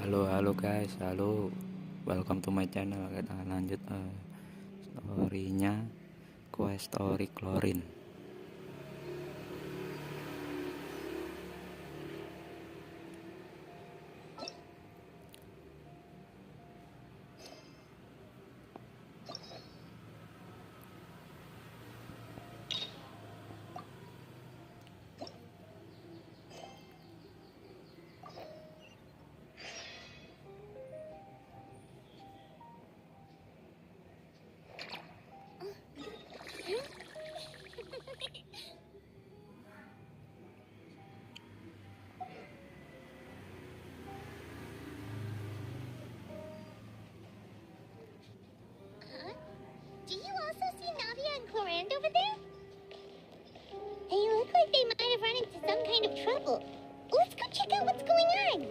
Halo guys, halo, welcome to my channel. Kita lanjut storynya, quest story Clorinde. Do you also see Navia and Clorinde over there? They look like they might have run into some kind of trouble. Let's go check out what's going on.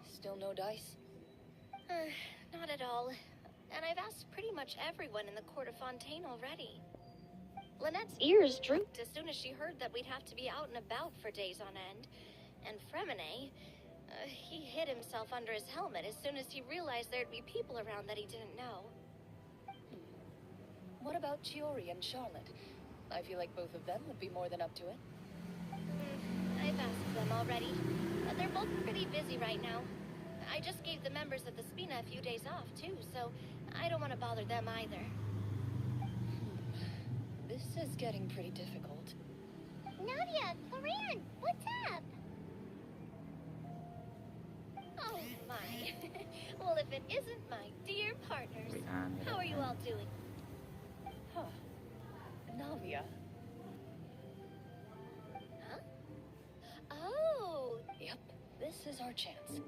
Still no dice? Not at all. And I've asked pretty much everyone in the Court of Fontaine already. Lynette's ears drooped as soon as she heard that we'd have to be out and about for days on end. And Fremine, he hid himself under his helmet as soon as he realized there'd be people around that he didn't know. What about Chiori and Charlotte? I feel like both of them would be more than up to it. I've asked them already, but they're both pretty busy right now. I just gave the members of the Spina a few days off, too, so I don't want to bother them either. This is getting pretty difficult. Navia, Clorinde, what's up? Oh, my. Well, if it isn't my dear partners, how are you all doing? Huh. Navia. Huh? Oh! Yep, this is our chance.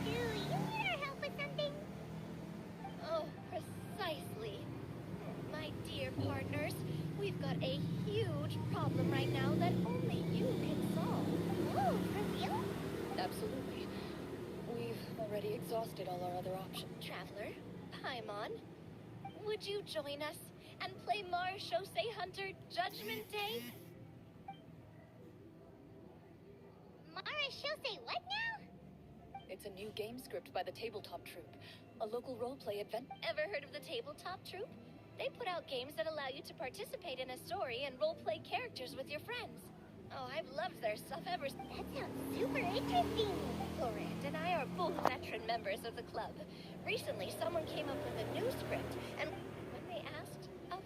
Do you need our help with something? Oh, precisely. My dear partners, we've got a huge problem right now that only you can solve. Oh, for real? Absolutely. We've already exhausted all our other options. Traveler, Paimon, would you join us and play Marechaussee Hunter Judgment Day? Marechaussee what now? It's a new game script by the Tabletop Troupe, a local roleplay advent. Ever heard of the Tabletop Troupe? They put out games that allow you to participate in a story and roleplay characters with your friends. Oh, I've loved their stuff ever since. That sounds super interesting. Clorinde and I are both veteran members of the club. Recently, someone came up with a new script, and when they asked, of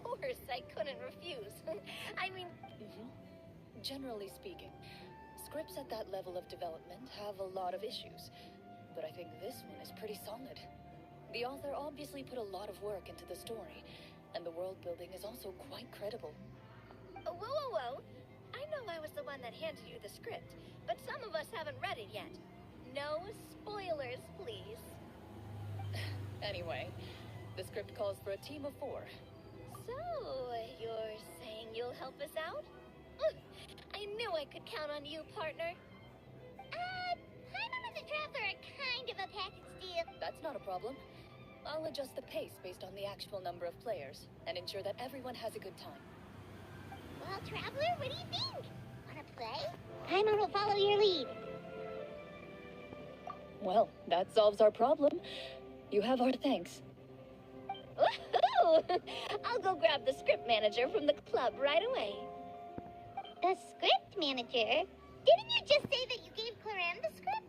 course I couldn't refuse. I mean... Generally speaking, scripts at that level of development have a lot of issues, but I think this one is pretty solid. The author obviously put a lot of work into the story, and the world building is also quite credible. Whoa. I know I was the one that handed you the script, but some of us haven't read it yet. No spoilers, please. Anyway, the script calls for a team of 4. So, you're saying you'll help us out? I knew I could count on you, partner. Paimon and the Traveler are kind of a package deal. That's not a problem. I'll adjust the pace based on the actual number of players, and ensure that everyone has a good time. Well, Traveler, what do you think? Wanna play? Paimon will follow your lead. Well, that solves our problem. You have our thanks. Woohoo! I'll go grab the script manager from the club right away. The script manager? Didn't you just say that you gave Clorinde the script?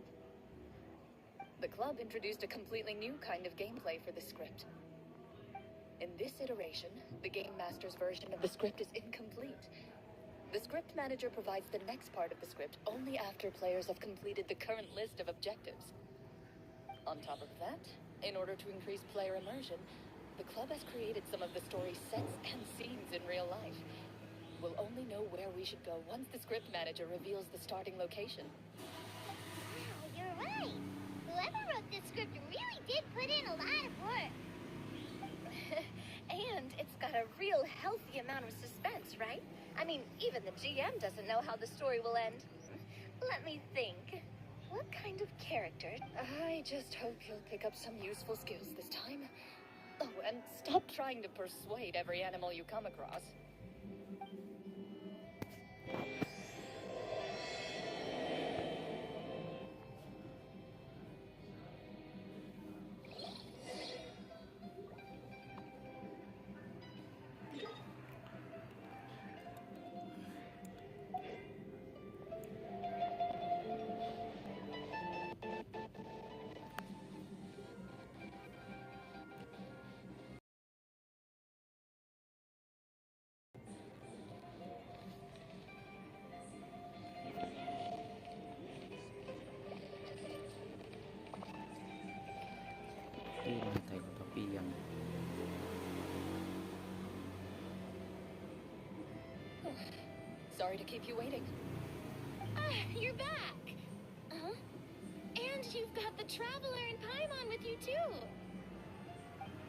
The club introduced a completely new kind of gameplay for the script. In this iteration, the Game Master's version of the script is incomplete. The script manager provides the next part of the script only after players have completed the current list of objectives. On top of that, in order to increase player immersion, the club has created some of the story's sets and scenes in real life. We'll only know where we should go once the script manager reveals the starting location. Wow, you're right. Whoever wrote this script really did put in a lot of work. And it's got a real healthy amount of suspense, right? I mean, even the GM doesn't know how the story will end. Let me think. What kind of character? I just hope you'll pick up some useful skills this time. Oh, and stop trying to persuade every animal you come across. Di lantai tapi yang Sorry to keep you waiting. You're back! Huh? And you've got the Traveler and Paimon with you, too!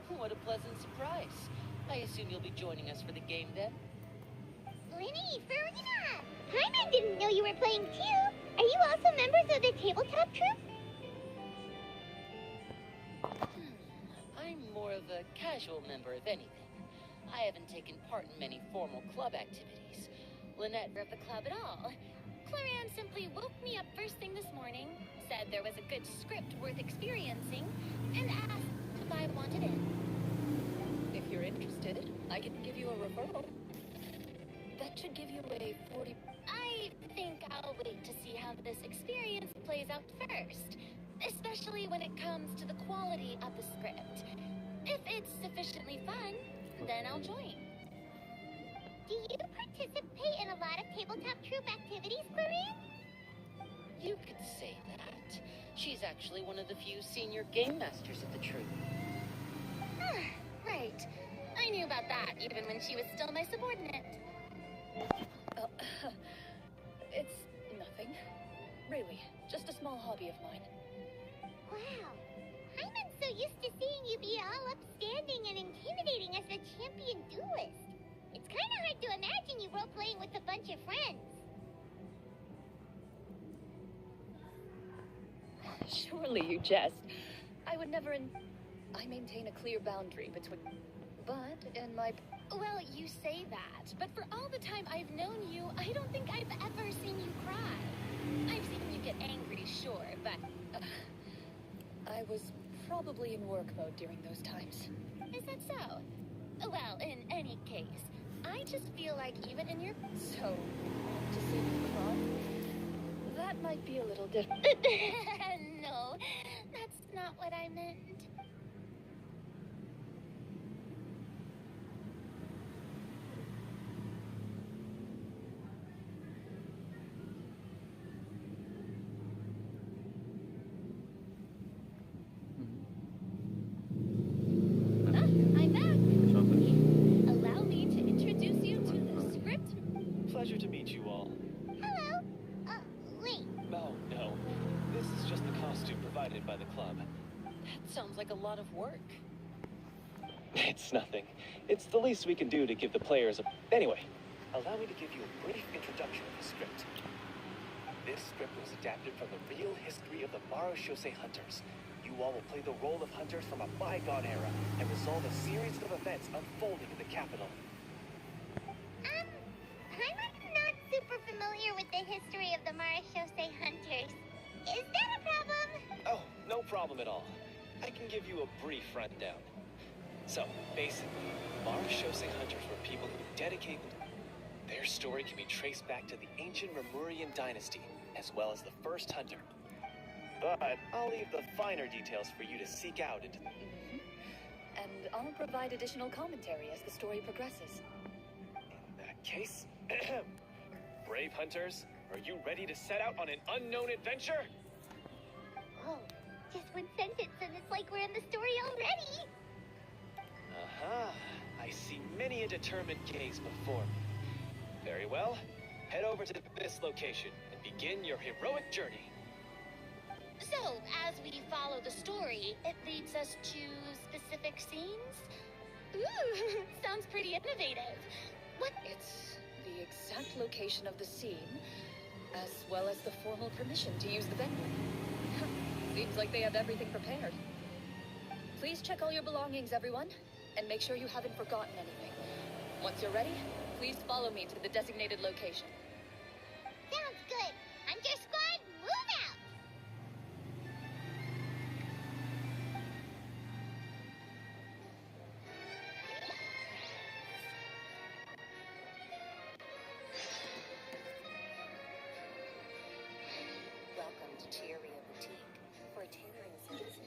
What a pleasant surprise. I assume you'll be joining us for the game then? Lenny, Farina! Paimon didn't know you were playing too. Are you also members of the tabletop troupe? I'm more of a casual member of anything. I haven't taken part in many formal club activities. Lynette Of the club at all. Clorinde simply woke me up first thing this morning, said there was a good script worth experiencing, and asked if I wanted in. If you're interested, I can give you a referral. That should give you a 40... I think I'll wait to see how this experience plays out first, especially when it comes to the quality of the script. If it's sufficiently fun, then I'll join. Do you participate in a lot of tabletop troupe activities, Clorinde? You could say that. She's actually one of the few senior game masters at the troupe. Right. I knew about that even when she was still my subordinate. It's nothing. Really, just a small hobby of mine. Wow. Paimon's so used to seeing you be all upstanding and intimidating as the champion duelist. It's kind of hard to imagine you role-playing with a bunch of friends. Surely you jest. I would never I maintain a clear boundary between... But in my... Well, you say that, but for all the time I've known you, I don't think I've ever seen you cry. I've seen you get angry, sure, but... I was probably in work mode during those times. Is that so? Well, in any case, I just feel like even in your... So, to see me cry? That might be a little different. No, that's not what I meant. I'm back. Allow me to introduce you to the script. Pleasure to meet you all. Hello. Wait. No, no. This is just the costume provided by the club. That sounds like a lot of work. It's nothing. It's the least we can do to give the players a... Anyway, allow me to give you a brief introduction of the script. This script was adapted from the real history of the Marashose hunters. You all will play the role of hunters from a bygone era and resolve a series of events unfolding in the capital. Paimon's not super familiar with the history of the Marashose hunters. Is that a problem? Oh, no problem at all. I can give you a brief rundown. So, basically, Marashose hunters were people who dedicated... Their story can be traced back to the ancient Remurian dynasty, as well as the first hunter. But I'll leave the finer details for you to seek out into... And I'll provide additional commentary as the story progresses. In that case... Brave hunters, are you ready to set out on an unknown adventure? Oh, just one sentence and it's like we're in the story already. Uh-huh. I see many a determined gaze before me. Very well. Head over to this location and begin your heroic journey. So, as we follow the story, it leads us to specific scenes? Ooh, sounds pretty innovative. What? It's the exact location of the scene as well as the formal permission to use the venue. Seems like they have everything prepared. Please check all your belongings, everyone, and make sure you haven't forgotten anything. Once you're ready, please follow me to the designated location. Sounds good. Hunter Squad, move out! Welcome to Cheerio Boutique for tailoring services.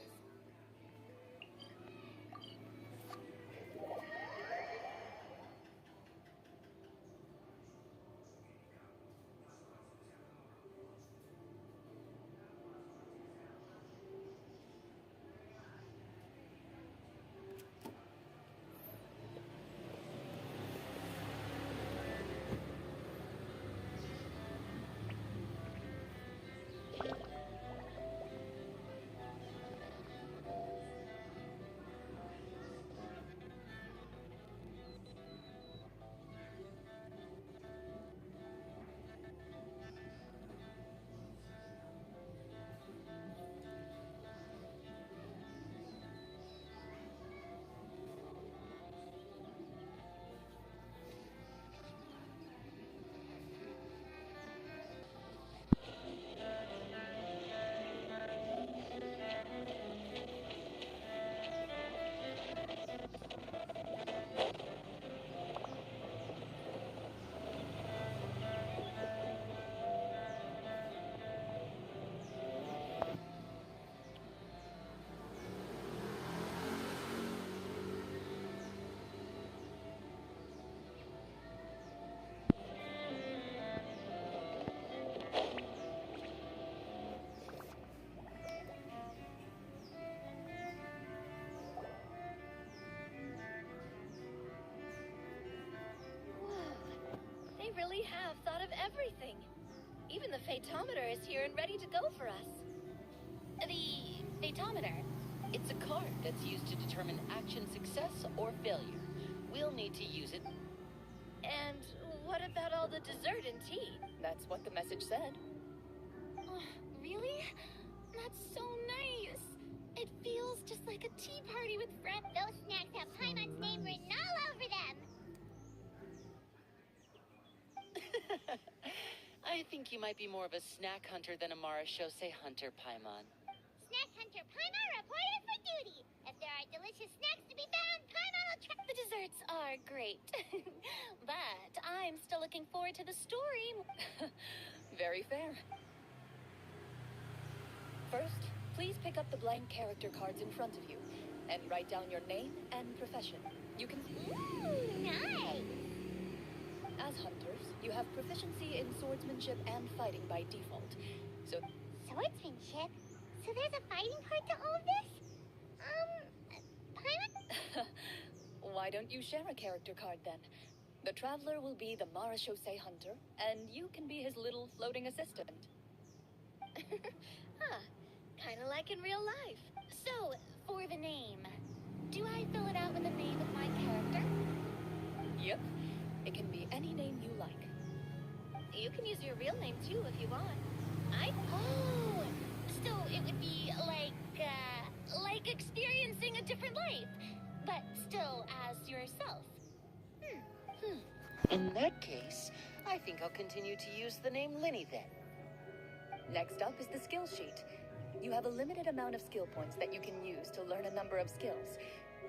They really have thought of everything. Even the Fatometer is here and ready to go for us. The Fatometer. It's a card that's used to determine action success or failure. We'll need to use it. And what about all the dessert and tea? That's what the message said. Oh, really? That's so nice. It feels just like a tea party with friends. Those snacks have Paimon's name written all over them. I think you might be more of a snack hunter than a Marachose hunter, Paimon. Snack Hunter Paimon reported for duty. If there are delicious snacks to be found, Paimon will try. The desserts are great. But I'm still looking forward to the story. Very fair. First, please pick up the blank character cards in front of you and write down your name and profession. You can... Nice. As hunters, you have proficiency in swordsmanship and fighting by default. So, Swordsmanship? So there's a fighting part to all of this? Paimon? why don't you share a character card then? The Traveler will be the Marachose hunter, and you can be his little floating assistant. Huh. Kind of like in real life. So, for the name, do I fill it out with the name of my character? Yep. It can be any name you like. You can use your real name too if you want. Oh, so it would be like experiencing a different life, but still as yourself. In that case, I think I'll continue to use the name Linny then. Next up is the skill sheet. You have a limited amount of skill points that you can use to learn a number of skills.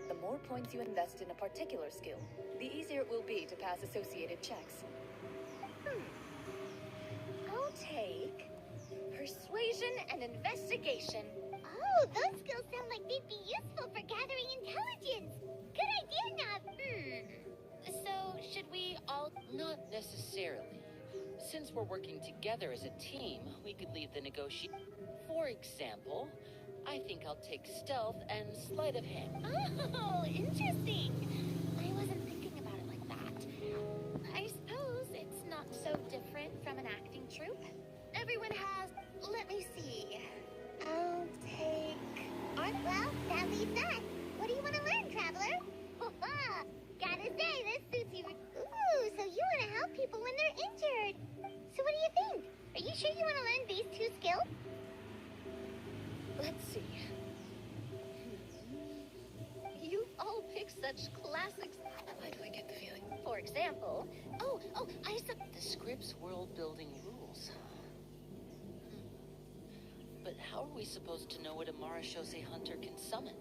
The more points you invest in a particular skill, the easier it will be to pass associated checks. I'll take persuasion and investigation. Oh, those skills sound like they'd be useful for gathering intelligence. Good idea, Nob. So, should we all... Not necessarily. Since we're working together as a team, we could leave the negotiation. For example, I think I'll take stealth and sleight of hand. Oh, interesting. I wasn't thinking about it like that. I suppose it's not so different from an acting troupe. Everyone has... Let me see. I'll take... Well, that leaves us. What do you want to learn, Traveler? Gotta say, this suits you. Ooh, so you want to help people when they're injured. So what do you think? Are you sure you want to learn these two skills? Let's see. You all pick such classics. Why do I get the feeling? For example, The script's world-building rules. But how are we supposed to know what a Marashose hunter can summon?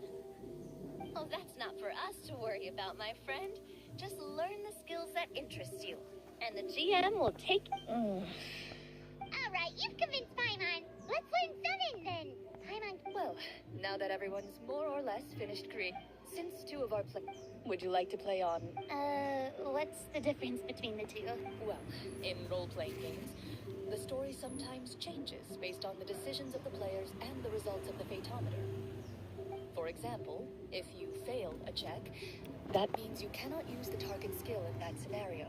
oh, that's not for us to worry about, my friend. Just learn the skills that interest you, and the GM will take. Alright, you've convinced Paimon. Let's learn Summon then. Paimon. Well, now that everyone's more or less finished since two of our would you like to play on? What's the difference between the two? Well, in role-playing games, the story sometimes changes based on the decisions of the players and the results of the Fatometer. For example, if you fail a check, that means you cannot use the target skill in that scenario.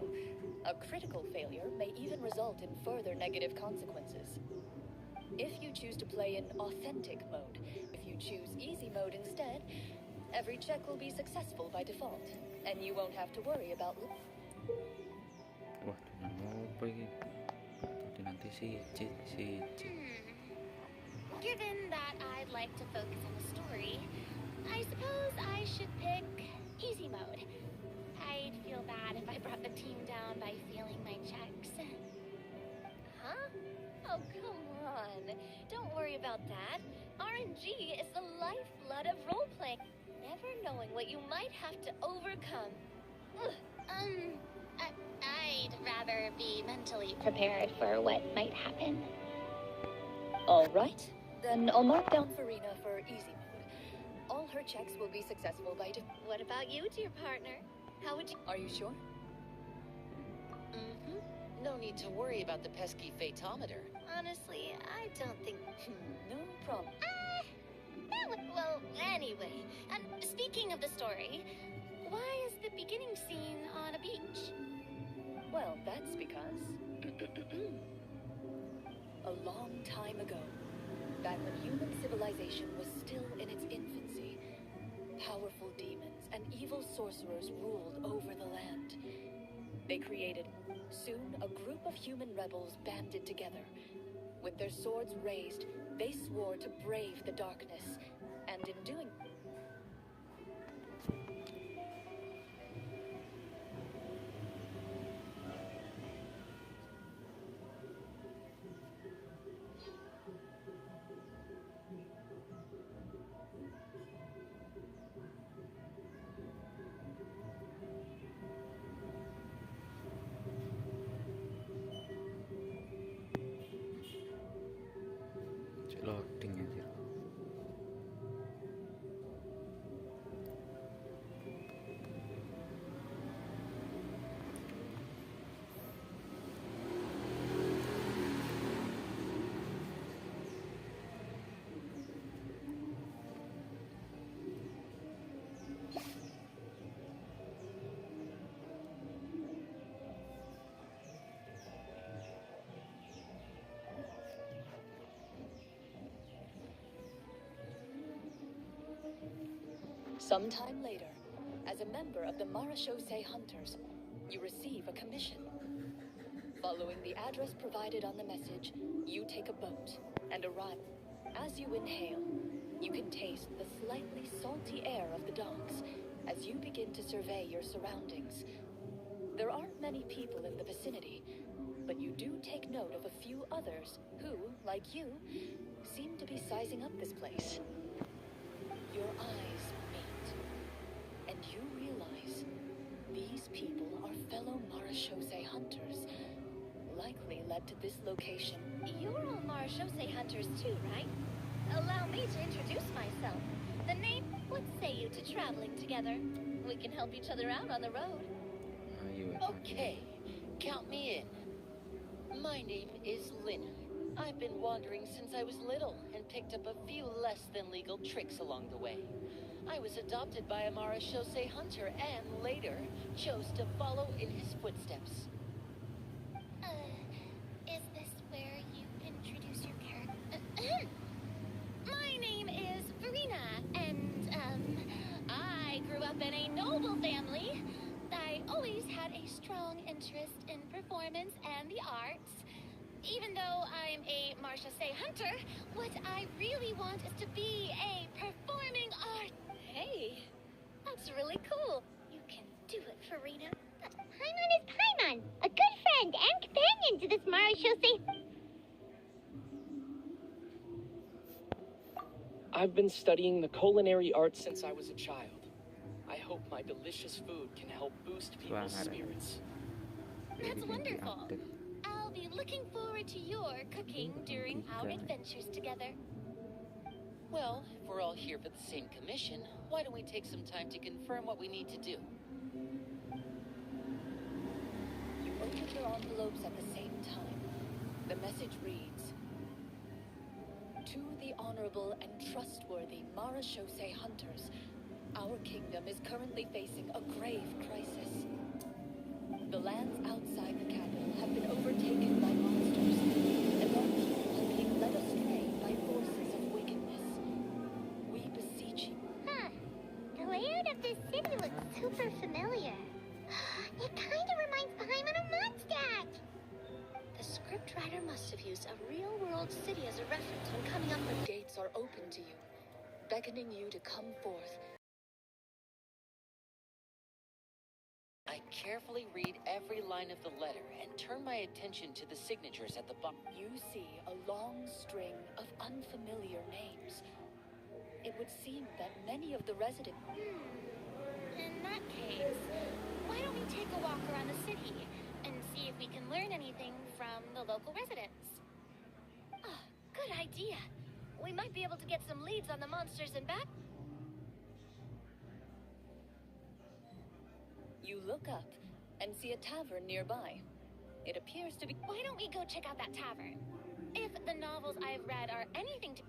A critical failure may even result in further negative consequences. If you choose to play in authentic mode, if you choose easy mode instead, every check will be successful by default, and you won't have to worry about. Wah, apa ini? Tadi nanti si. Given that I'd like to focus on the story, I suppose I should pick easy mode. I'd feel bad if I brought the team down by failing my checks. Huh? Oh, come on. Don't worry about that. RNG is the lifeblood of roleplay. Never knowing what you might have to overcome. Ugh. I'd rather be mentally prepared for what might happen. All right, then I'll mark down Farina for easy mode. All her checks will be successful by What about you, dear partner? How would you... Are you sure? No need to worry about the pesky Fatometer. Honestly, I don't think... No problem. Well, anyway, and speaking of the story, why is the beginning scene on a beach? Well, that's because... a long time ago, back when human civilization was still in its infancy, powerful demons and evil sorcerers ruled over the land. They created... Soon, a group of human rebels banded together. With their swords raised, they swore to brave the darkness, and in doing... Loading aja. Sometime later, as a member of the Marashose Hunters, you receive a commission. Following the address provided on the message, you take a boat and arrive. As you inhale, you can taste the slightly salty air of the docks as you begin to survey your surroundings. There aren't many people in the vicinity, but you do take note of a few others who, like you, seem to be sizing up this place. Your eyes meet, and you realize these people are fellow Marashose hunters, likely led to this location. You're all Marashose hunters too, right? Allow me to introduce myself. The name, what say you to traveling together? We can help each other out on the road. Ayo. Okay, count me in. My name is Lina. I've been wandering since I was little and picked up a few less than legal tricks along the way. I was adopted by a Marashose hunter and later chose to follow in his footsteps. Is this where you introduce your character? My name is Verena, and, I grew up in a noble family. I always had a strong interest in performance and the arts. Even though I'm a Marchese hunter, what I really want is to be a performing art. Hey, that's really cool. You can do it, Farina. Paimon is Paimon, a good friend and companion to this Marechaussee. I've been studying the culinary arts since I was a child. I hope my delicious food can help boost people's Suara. spirits. That's Jadi wonderful. aktif. I'll be looking forward to your cooking during our adventures together. Well, if we're all here for the same commission, why don't we take some time to confirm what we need to do? You open your envelopes at the same time. The message reads, "To the honorable and trustworthy Marechaussee hunters, our kingdom is currently facing a grave crisis. The lands outside the capital have been overtaken by monsters, and our people are being led astray by forces of wickedness. We beseech you." Huh. The layout of this city looks super familiar. It kind of reminds Paimon of Mondstadt. The scriptwriter must have used a real-world city as a reference when coming up with... The gates are open to you, beckoning you to come forth. I carefully read every line of the letter and turn my attention to the signatures at the bottom. You see a long string of unfamiliar names. It would seem that many of the residents... In that case, why don't we take a walk around the city and see if we can learn anything from the local residents? Oh, good idea. We might be able to get some leads on the monsters and bat... You look up and see a tavern nearby. It appears to be... Why don't we go check out that tavern? If the novels I've read are anything to...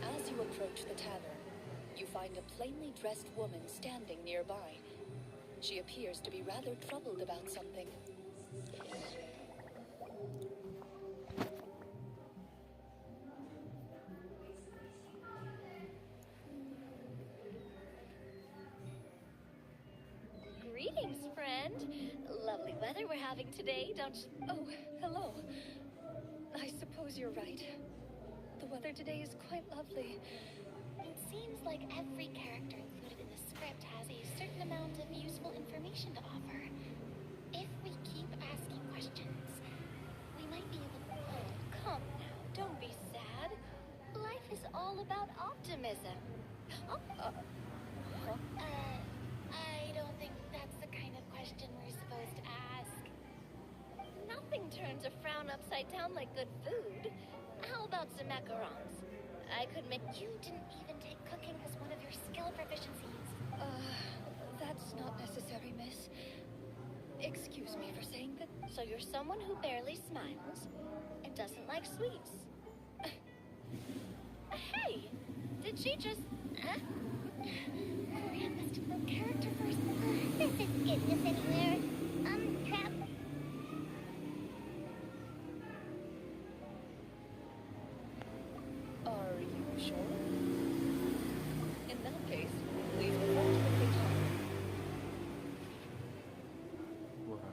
As you approach the tavern, you find a plainly dressed woman standing nearby. She appears to be rather troubled about something. Greetings, friend. Lovely weather we're having today, don't you? Oh, hello. I suppose you're right. The weather today is quite lovely. It seems like every character included in the script has a certain amount of useful information to offer. If we keep asking questions, we might be able to... Oh, come now, don't be sad. Life is all about optimism. Oh, I don't think that's the kind of question we're supposed to ask. Nothing turns a frown upside down like good food. How about some macarons? I could make... You didn't even take cooking as one of your skill proficiencies. That's not necessary, miss. Excuse me for saying that. So you're someone who barely smiles and doesn't like sweets. Hey, did she just... Huh? Clorinde must have built character first. This isn't getting us anywhere. Crap. Are you sure? In that case, please report to the kitchen. Waduh.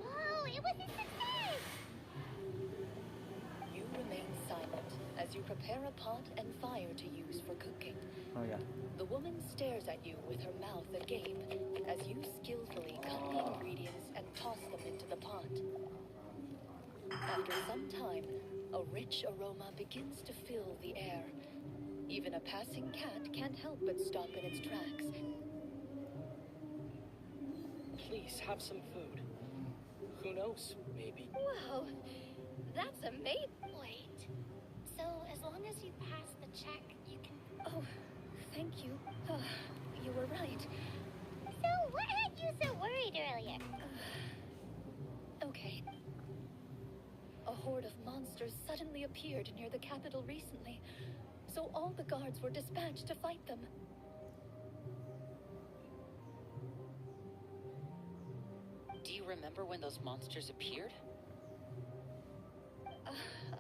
Whoa, it was a success! You remain silent as you prepare a pot and fire to use for cooking. Oh ya. The woman stares at you with her mouth agape as you skillfully cut the ingredients and toss them into the pot. After some time, a rich aroma begins to fill the air. Even a passing cat can't help but stop in its tracks. Please have some food. Who knows? Maybe. Whoa, that's amazing. Wait. So, as long as you pass the check, you can... Oh, thank you. You were right. So, what had you so worried earlier? Okay. A horde of monsters suddenly appeared near the capital recently, so all the guards were dispatched to fight them. Do you remember when those monsters appeared?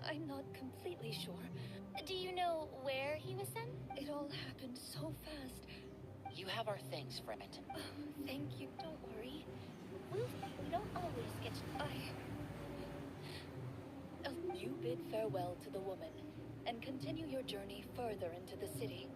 I'm not completely sure. Do you know where he was sent? It all happened so fast. You have our thanks, friend. Oh, thank you. Don't worry. We don't always get to... You bid farewell to the woman and continue your journey further into the city.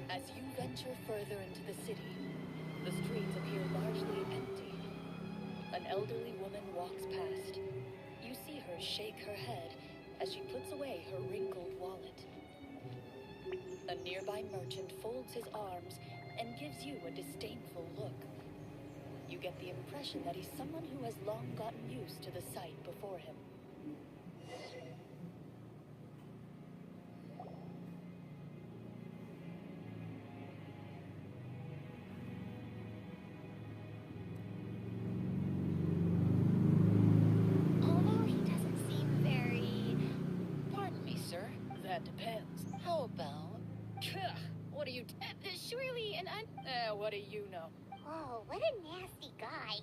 As you venture further into the city, the streets appear largely empty. An elderly woman walks past. You see her shake her head as she puts away her wrinkled wallet. A nearby merchant folds his arms and gives you a disdainful look. You get the impression that he's someone who has long gotten used to the sight before him. Although he doesn't seem very... Pardon me, sir. That depends. How about... What do you... surely an what do you know? Oh, what a nasty guy.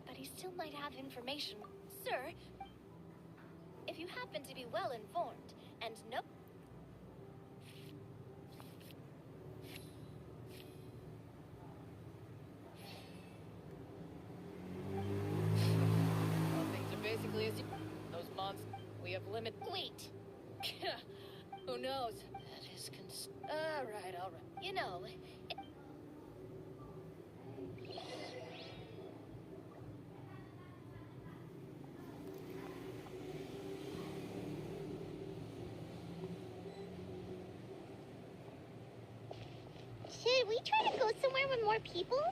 But he still might have information. Sir, if you happen to be well informed and know... Well, things are basically as you... Those monsters... We have limit... Wait, Who knows? That is All right. you know... Should we try to go somewhere with more people?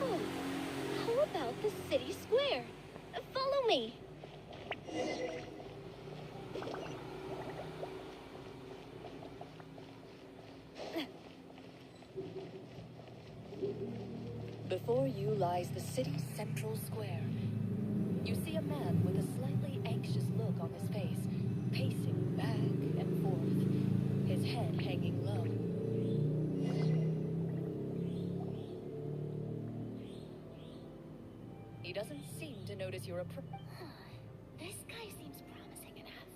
Oh, how about the city square? Follow me. Before you lies the city's central square. You see a man with a slightly anxious look on his face, pacing back and forth, his head hanging low. He doesn't seem to notice your approach. This guy seems promising enough.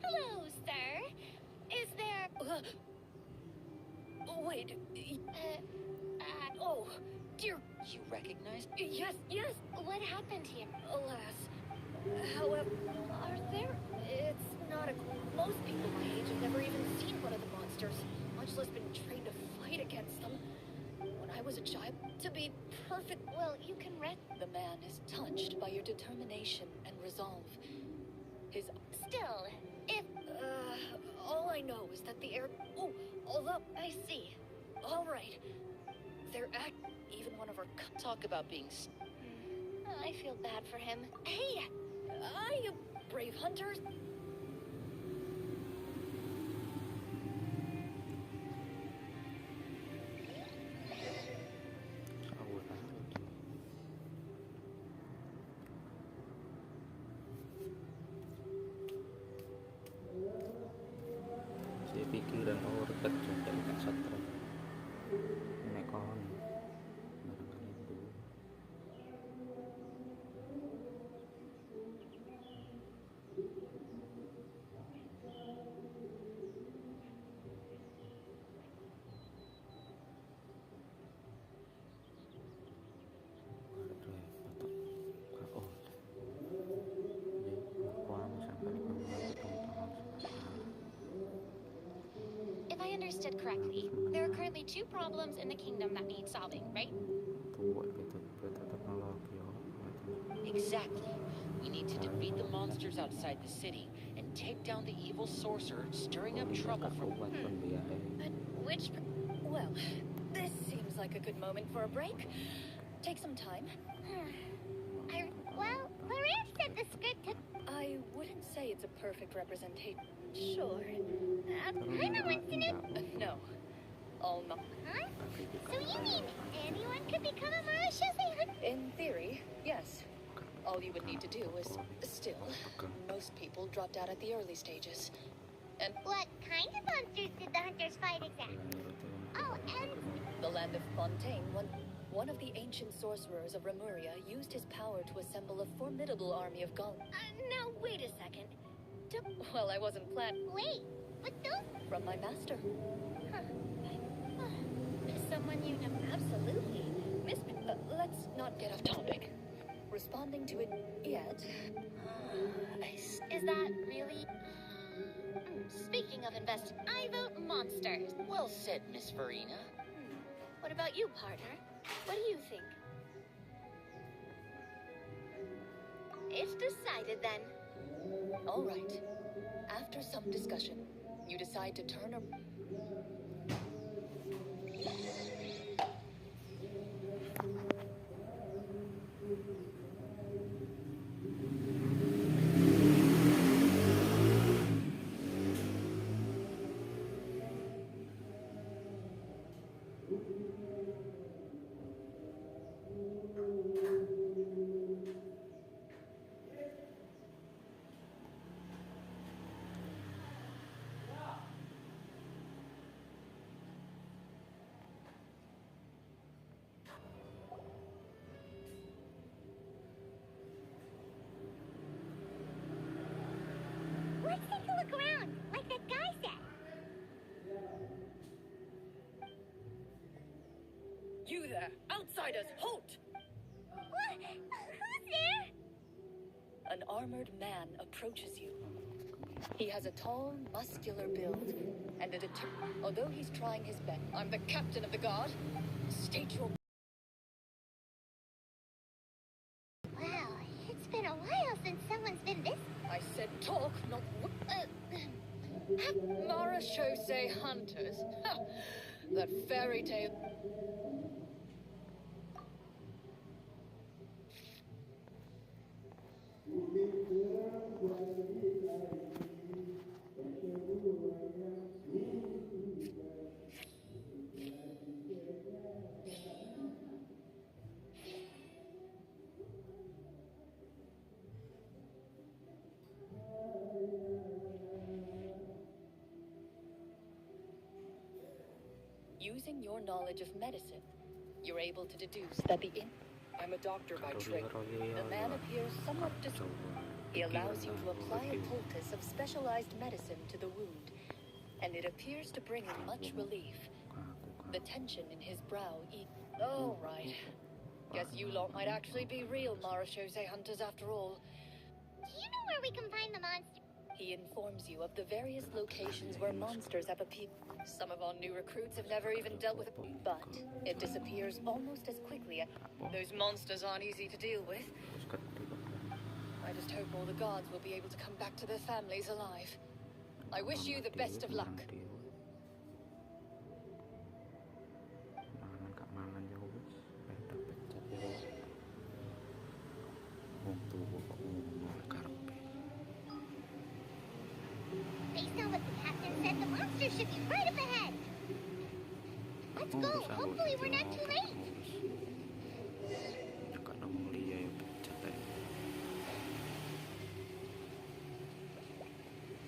Hello, sir. Is there... Wait. Oh, dear. You recognize... Yes. What happened here? Alas. However, Are there... it's not a... Most people my age have never even seen one of the monsters, much less been trained to fight against them. When I was a child, to be perfect... Well, you can read... The man is touched by your determination and resolve. His... Still, if... all I know is that the air... Oh, although... I see. All right. They're even one of our... Talk about being... I feel bad for him. Hey! I am brave hunters. Saya pikiran rekat juga ikan satra. Mekon. Barangkali itu. understood correctly, there are currently 2 problems in the kingdom that need solving, right? Exactly. We need to defeat the monsters outside the city and take down the evil sorcerer stirring up trouble from... But which... Well, this seems like a good moment for a break. Take some time. Well, Clorinde said the script took... I wouldn't say it's a perfect representation. Sure. Paimon wants to know... No. All not. Huh? So you mean anyone could become a Marashose hunter? In theory, yes. All you would need to do is, still, most people dropped out at the early stages. And What kind of monsters did the hunters fight exactly? Oh, and... the land of Fontaine, one of the ancient sorcerers of Remuria used his power to assemble a formidable army of golems. Now, wait a second. Well, I wasn't planning Wait, but those... from my master. Someone you know. Absolutely. Miss... let's not get off topic. Responding to it yet. Is that really... Speaking of I vote monsters. Well said, Miss Verena. What about you, partner? What do you think? It's decided then. All right. After some discussion, you decide to turn a... Let's take a look around, like that guy said. You there! Outsiders, halt! What? Who's there? An armored man approaches you. He has a tall, muscular build, and a although he's trying his best. I'm the captain of the guard. State your... Wow, it's been a while since someone's been this... I said talk, not... Marashose hunters. Ha! That fairy tale... Using your knowledge of medicine, you're able to deduce that I'm a doctor by trade. The man appears somewhat He allows you to apply a poultice of specialized medicine to the wound, and it appears to bring him much relief. The tension in his brow Oh, right. Guess you lot might actually be real Marashose hunters after all. Do you know where we can find the monster? He informs you of the various locations where monsters have appeared. Some of our new recruits have never even dealt with it, but it disappears almost as quickly. Those monsters aren't easy to deal with. I just hope all the guards will be able to come back to their families alive. I wish you the best of luck. Based on what the captain said, the monster should be right up ahead. Let's go. Hopefully we're not too late.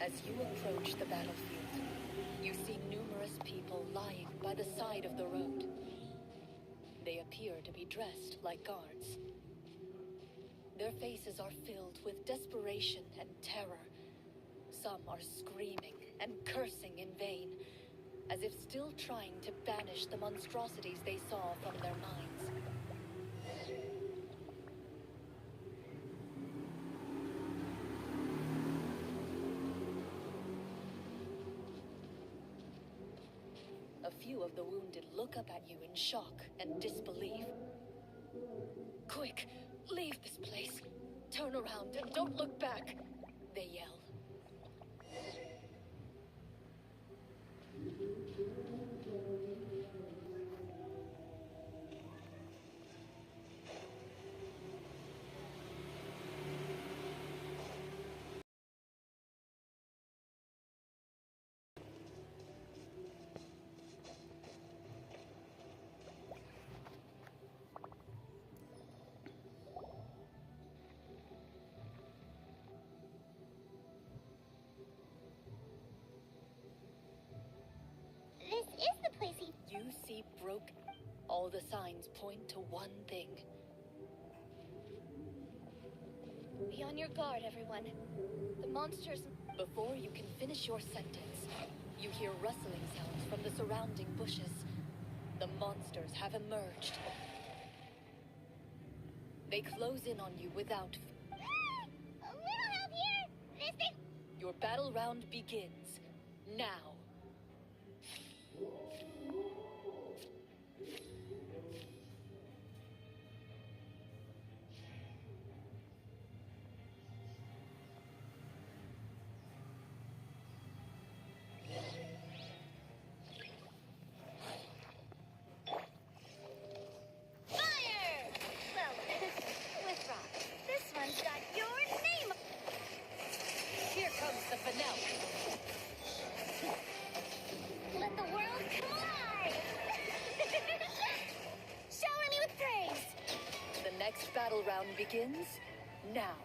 As you approach the battlefield, you see numerous people lying by the side of the road. They appear to be dressed like guards. Their faces are filled with desperation and terror. Some are screaming and cursing in vain, as if still trying to banish the monstrosities they saw from their minds. few of the wounded look up at you in shock and disbelief. Quick, leave this place. Turn around and don't look back, they yell. This is the place he... You see broken. All the signs point to one thing. Be on your guard, everyone. The monsters... Before you can finish your sentence, you hear rustling sounds from the surrounding bushes. The monsters have emerged. They close in on you without... A little help here! This thing... Your battle round begins. Now. Fire! Well, with rocks. This one's got your name. Here comes the finale. Let the world come alive! Shower me with praise. The next battle round begins now.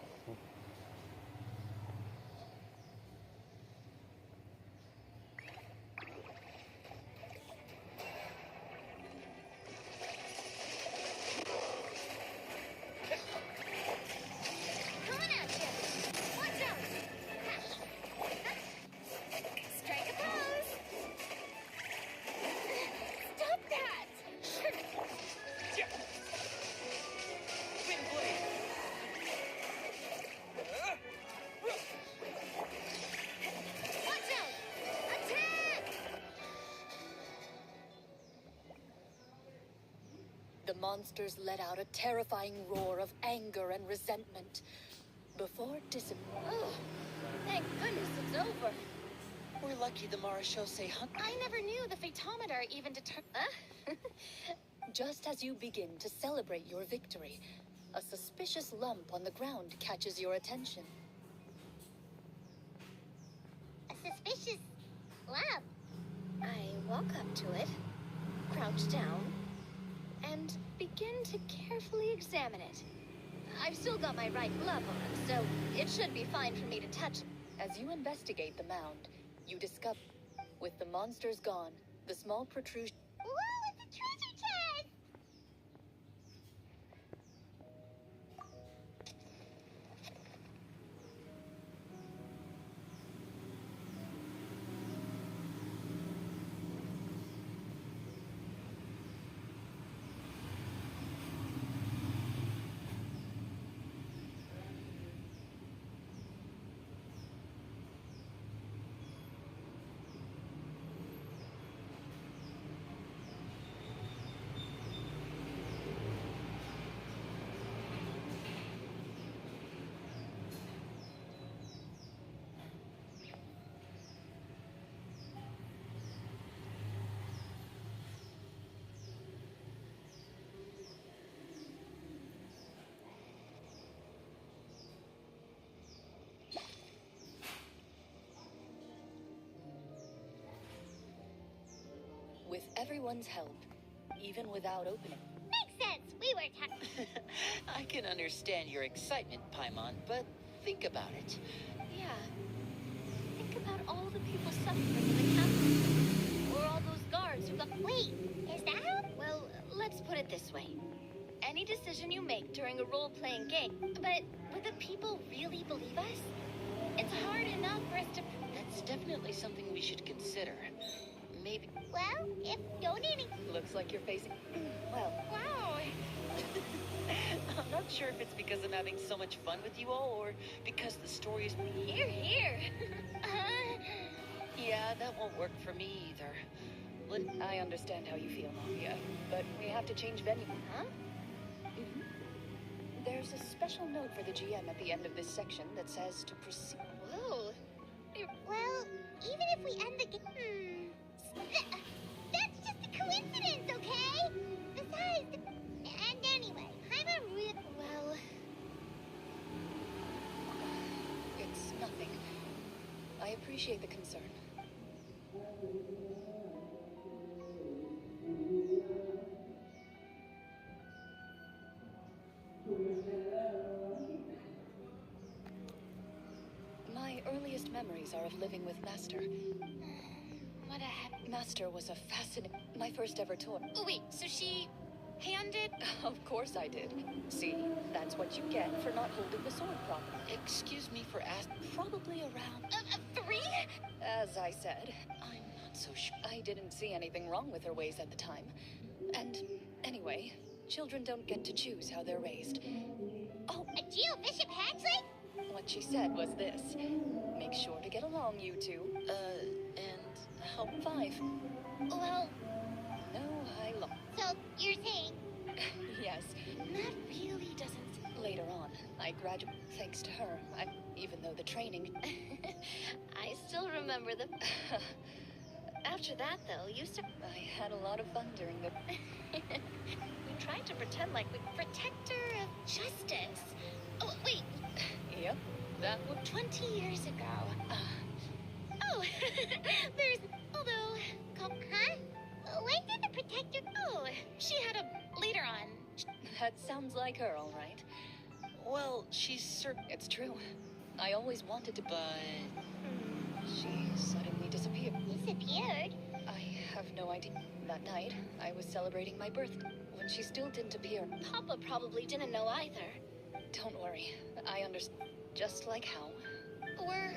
Coming at you. Watch out. Strike a pose. Stop that. Wind blade! Watch out. Attack. The monsters let out a terrifying roar of anger and resentment before Oh, thank goodness it's over. We're lucky the Marechaussee hunt. I never knew the photometer even Just as you begin to celebrate your victory, a suspicious lump on the ground catches your attention. A suspicious lab. I walk up to it, crouch down, and begin to carefully examine it. I've still got my right glove on, so it should be fine for me to touch it. As you investigate the mound, you discover, with the monsters gone, the small protrusion. Whoa, it's a treasure chest! With everyone's help, even without opening. Makes sense. We were talking... I can understand your excitement, Paimon, but think about it. Yeah. Think about all the people suffering in the castle. Or all those guards who got... Wait, is that how... Well, let's put it this way. Any decision you make during a role-playing game, but would the people really believe us? It's hard enough for us to... That's definitely something we should consider. Maybe. Well, if donating... Looks like you're facing... Well, Wow. I'm not sure if it's because I'm having so much fun with you all, or because the story is... Here, here. Yeah, that won't work for me either. I understand how you feel, Mafia, but we have to change venue. Huh? Mhm. There's a special note for the GM at the end of this section that says to proceed. Whoa. Well, even if we end the game, that's just a coincidence, okay? Besides, and anyway, I'm a real. Well, It's nothing. I appreciate the concern. My earliest memories are of living with Master. what a heck. Master was a fascinating... My first ever toy. Oh, wait, so she handed. Of course I did. See, that's what you get for not holding the sword properly. Excuse me for asking. Probably around. 3? As I said, I'm not so sure. I didn't see anything wrong with her ways at the time. And anyway, children don't get to choose how they're raised. Oh, A Geo Bishop Hatchley? what she said was this. Make sure to get along, you two. And how 5. Well, No high low. So, you're saying? Yes. that really doesn't. Later on, I graduated thanks to her. Even though the training... I still remember the. After that, though, you I had a lot of fun during the... we tried to pretend like we protector of justice. Oh, wait, Yep, that would... 20 years ago. Oh, there's. Although. Huh? When did the Protector... Oh, she had a. Later on. That sounds like her, all right. Well, she's certain. It's true. I always wanted to... But She suddenly disappeared. Disappeared? I have no idea. That night, I was celebrating my birthday when she still didn't appear. Papa probably didn't know either. Don't worry, I understand. Just like how Or.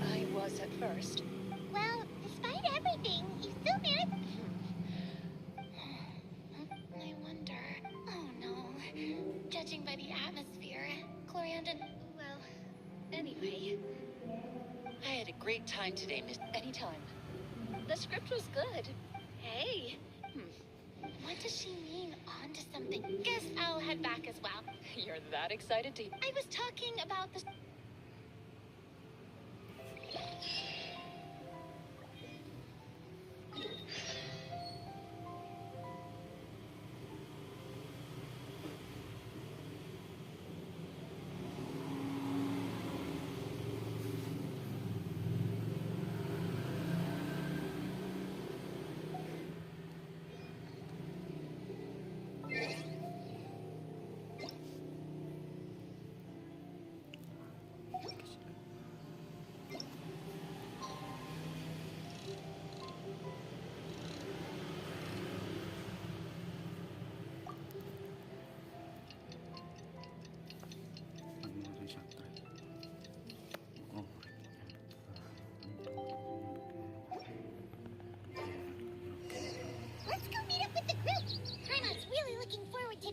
I was at first. Well, despite everything, you still married... I wonder. Oh no. Judging by the atmosphere, Clorinde and. Well, anyway, I had a great time today, Miss. Anytime. the script was good. Hey. What does she mean onto something? Guess I'll head back as well. You're that excited to... I was talking about the. Let's go meet up with the group. Heimat's really looking forward to...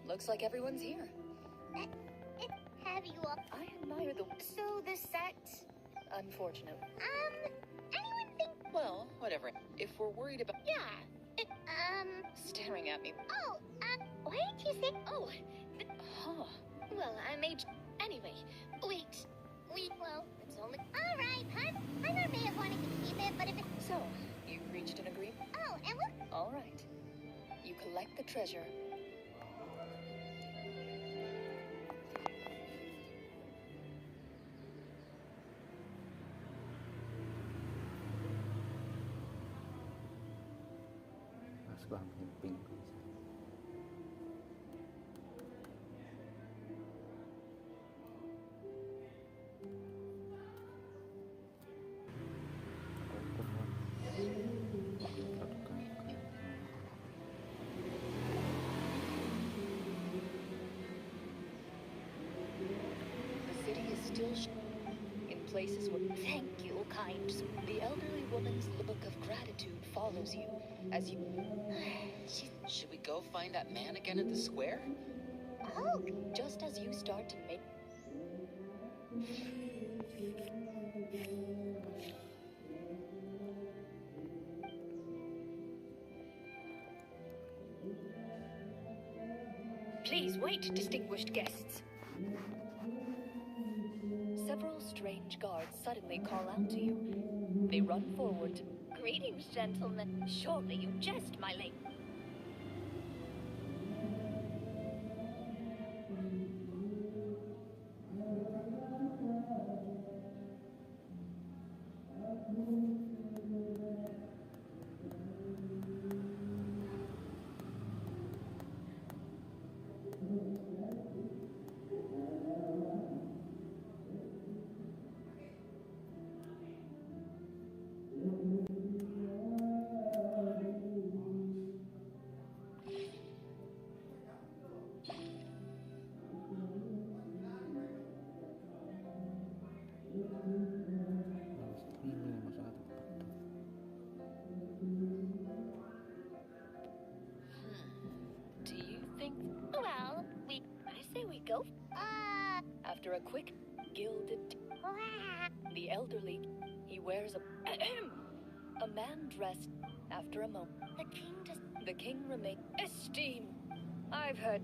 Looks like everyone's here. It's have you all? I admire the... So the sect. Unfortunately. Anyone think? Well, whatever. If we're worried about... Yeah. Staring at me. Oh, why didn't you say? Oh, Huh. well, I made. Anyway, wait. Well, it's only. All right, hun. Hunter may have wanted to keep it, but if it. So, you reached an agreement? Oh, and look. All right. You collect the treasure. Pas banget pink. The city is still in places where... Thank you, kind. The elderly woman's look of gratitude follows you as you... Should we go find that man again at the square? Oh, Just as you start to make... Please wait, distinguished guests. Several strange guards suddenly call out to you. They run forward to... Greetings, gentlemen. Surely you jest, my lady. Do you think... Well, I say we go. After a quick, gilded... The elderly... He wears a... A man dressed... After a moment... The king does. The king remains... Esteem! I've heard...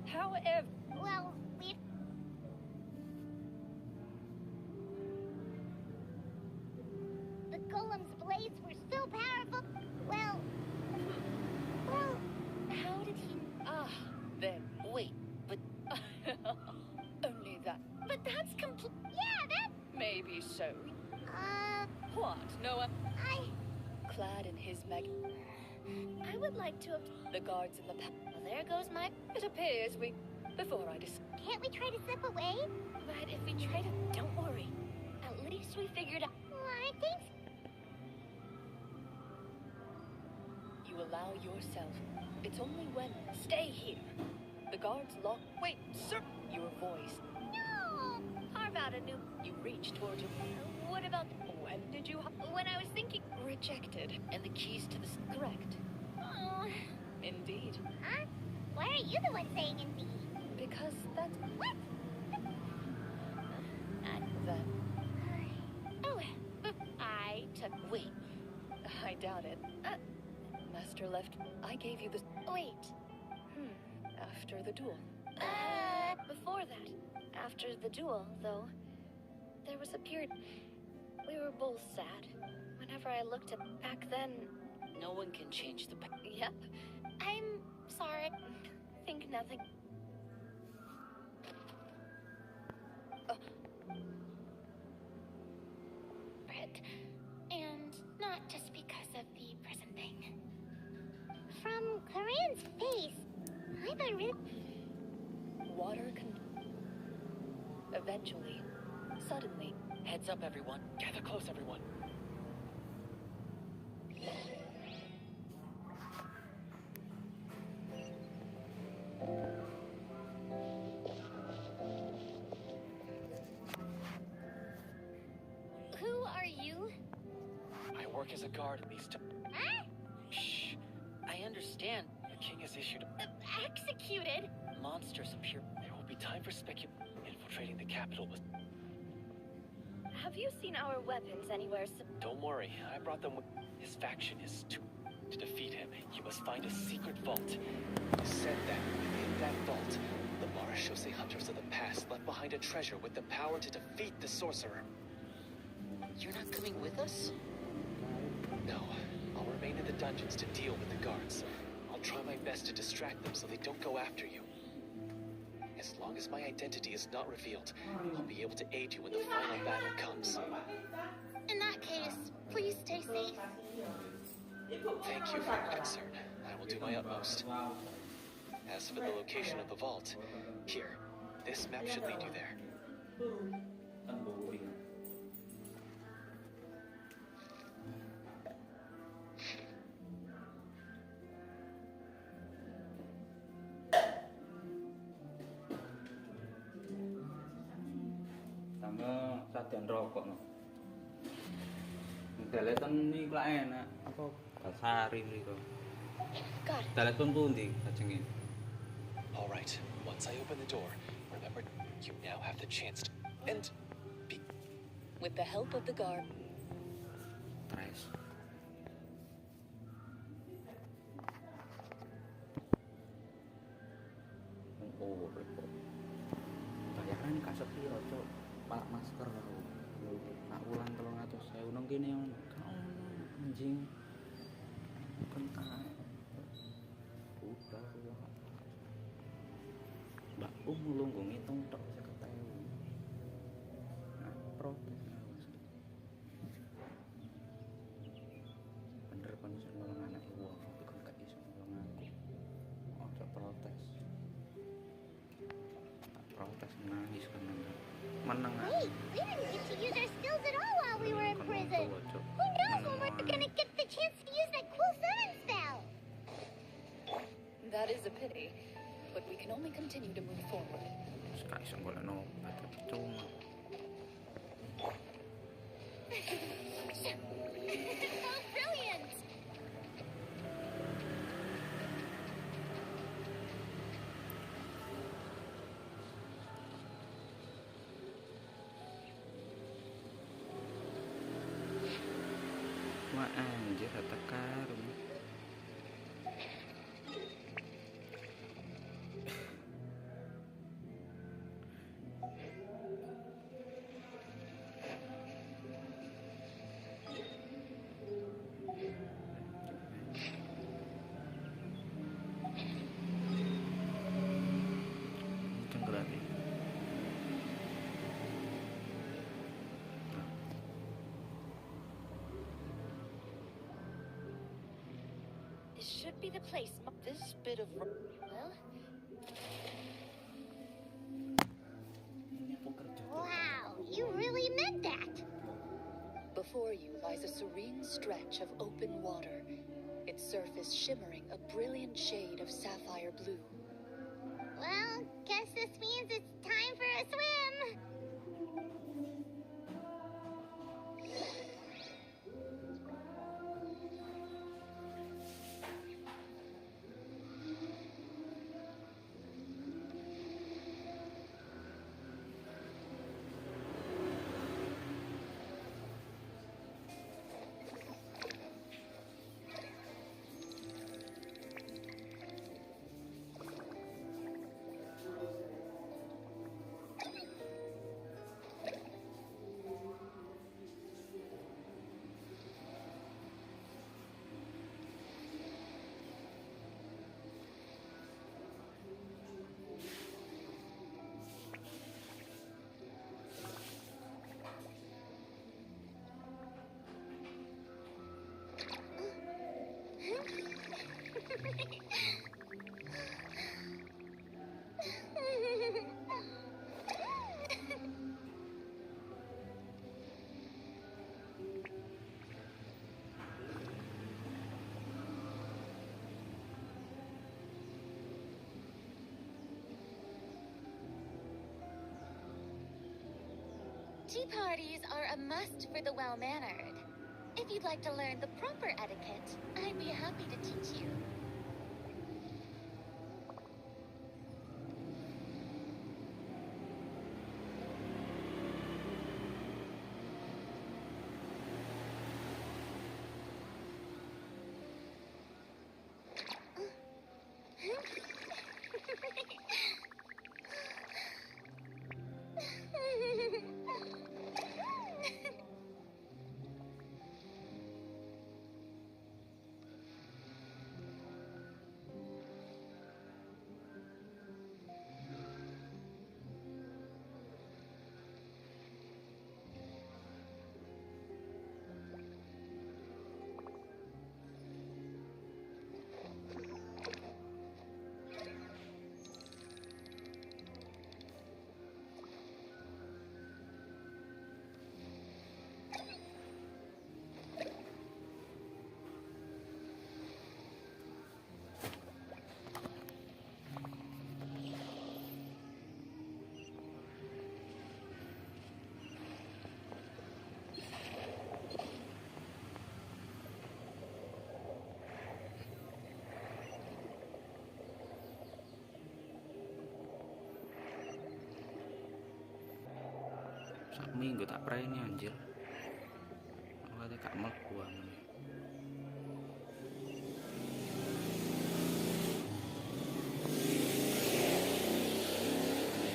However... well, we. The golem's blades were so powerful. Well. How did he? Ah, then... Wait, but Only that... But that's complete. Yeah, that. Maybe so. Uh, What? No one... I. Clad in his mag... I would like to have. The guards in the... Well, there goes my. It appears we... Before I dis... Can't we try to slip away? But if we try to, don't worry. At least we figured out. Why, thanks. You allow yourself. It's only when... Stay here. The guards lock... Wait, sir! Your voice. No. Carve out a new. You reach toward your... What about When did you... when I was thinking? Rejected. and the keys to the Correct. Oh, Indeed. Huh? Why are you the one saying indeed? Because that's... What? That... oh, but I took. wait. I doubt it. Master left... I gave you this... Wait. After the duel. Before that, after the duel, though, there was a period. We were both sad. Whenever I looked at back then. No one can change the past. Yep. I'm sorry. Think nothing. Brett. And not just because of the present thing. From Clorinde's face. I thought really. Water can... Eventually. Suddenly. Heads up, everyone. Gather close, everyone. Who are you? I work as a guard in these... Huh? Shh. I understand. The king has issued... Executed? Monsters appear. There will be time for speculation. infiltrating the capital was... Have you seen our weapons anywhere? Don't worry, I brought them with... His faction is too... To defeat him, you must find a secret vault. It is said that within that vault, the Marechaussee hunters of the past left behind a treasure with the power to defeat the sorcerer. You're not coming with us? No, I'll remain in the dungeons to deal with the guards. I'll try my best to distract them so they don't go after you. As long as my identity is not revealed, I'll be able to aid you when the final battle comes. In that case, please stay safe. Thank you for your concern. I will do my utmost. As for the location of the vault, here, this map should lead you there. Sama sajian rokok no. Daleton iki lak enak. Apa basari mriko. Got it. Daleton pundi kajenge? All right, once I open the door, remember, you now have the chance to... And... be... With the help of the guard, Tres. Oh, repot. Bayaran kasep piro, Cuk? Pak masker lho. Tak ulang 300.000 nang kene ono. Ka ono anjing. Kental. Udah ya. Mbak mulung go ngitung tok 50.000. Nah, protes. Bener kan sing nolong anak wong, tapi kan gak iso nolong aku. Ojo protes. Protes nangis kan menang. Wait, we didn't get to use our skills at all while we were in prison. Who knows when we're gonna get the chance to use that cool summon spell? that is a pity, but we can only continue to move forward. Sekali golek obat cuma. Oh, brilliant! Wah anjir rata karung. This should be the place. This bit of... Well, Wow, you really meant that! Before you lies a serene stretch of open water, its surface shimmering a brilliant shade of sapphire blue. Well, guess this means it's time for a swim! Tea parties are a must for the well-mannered. If you'd like to learn the proper etiquette, I'd be happy to teach you. Minggu tak prene anjir. Kate gak mlebu amene.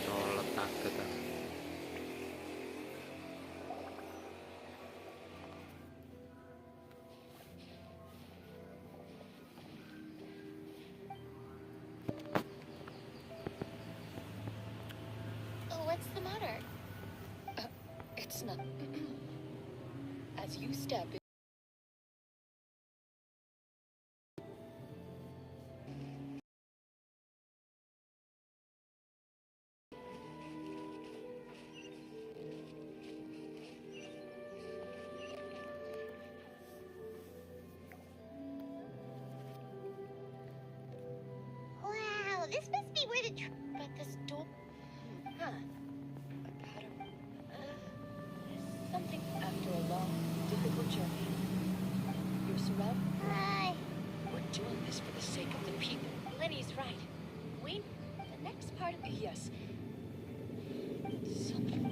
Colot kaget kan. Oh, what's the matter? It's not. As you step in. Wow, this must be where the But this door. Huh. A pattern. Something. After a long, difficult journey, you're surrounded. Hi. We're doing this for the sake of the people. Lenny's right. The next part of Yes. Something.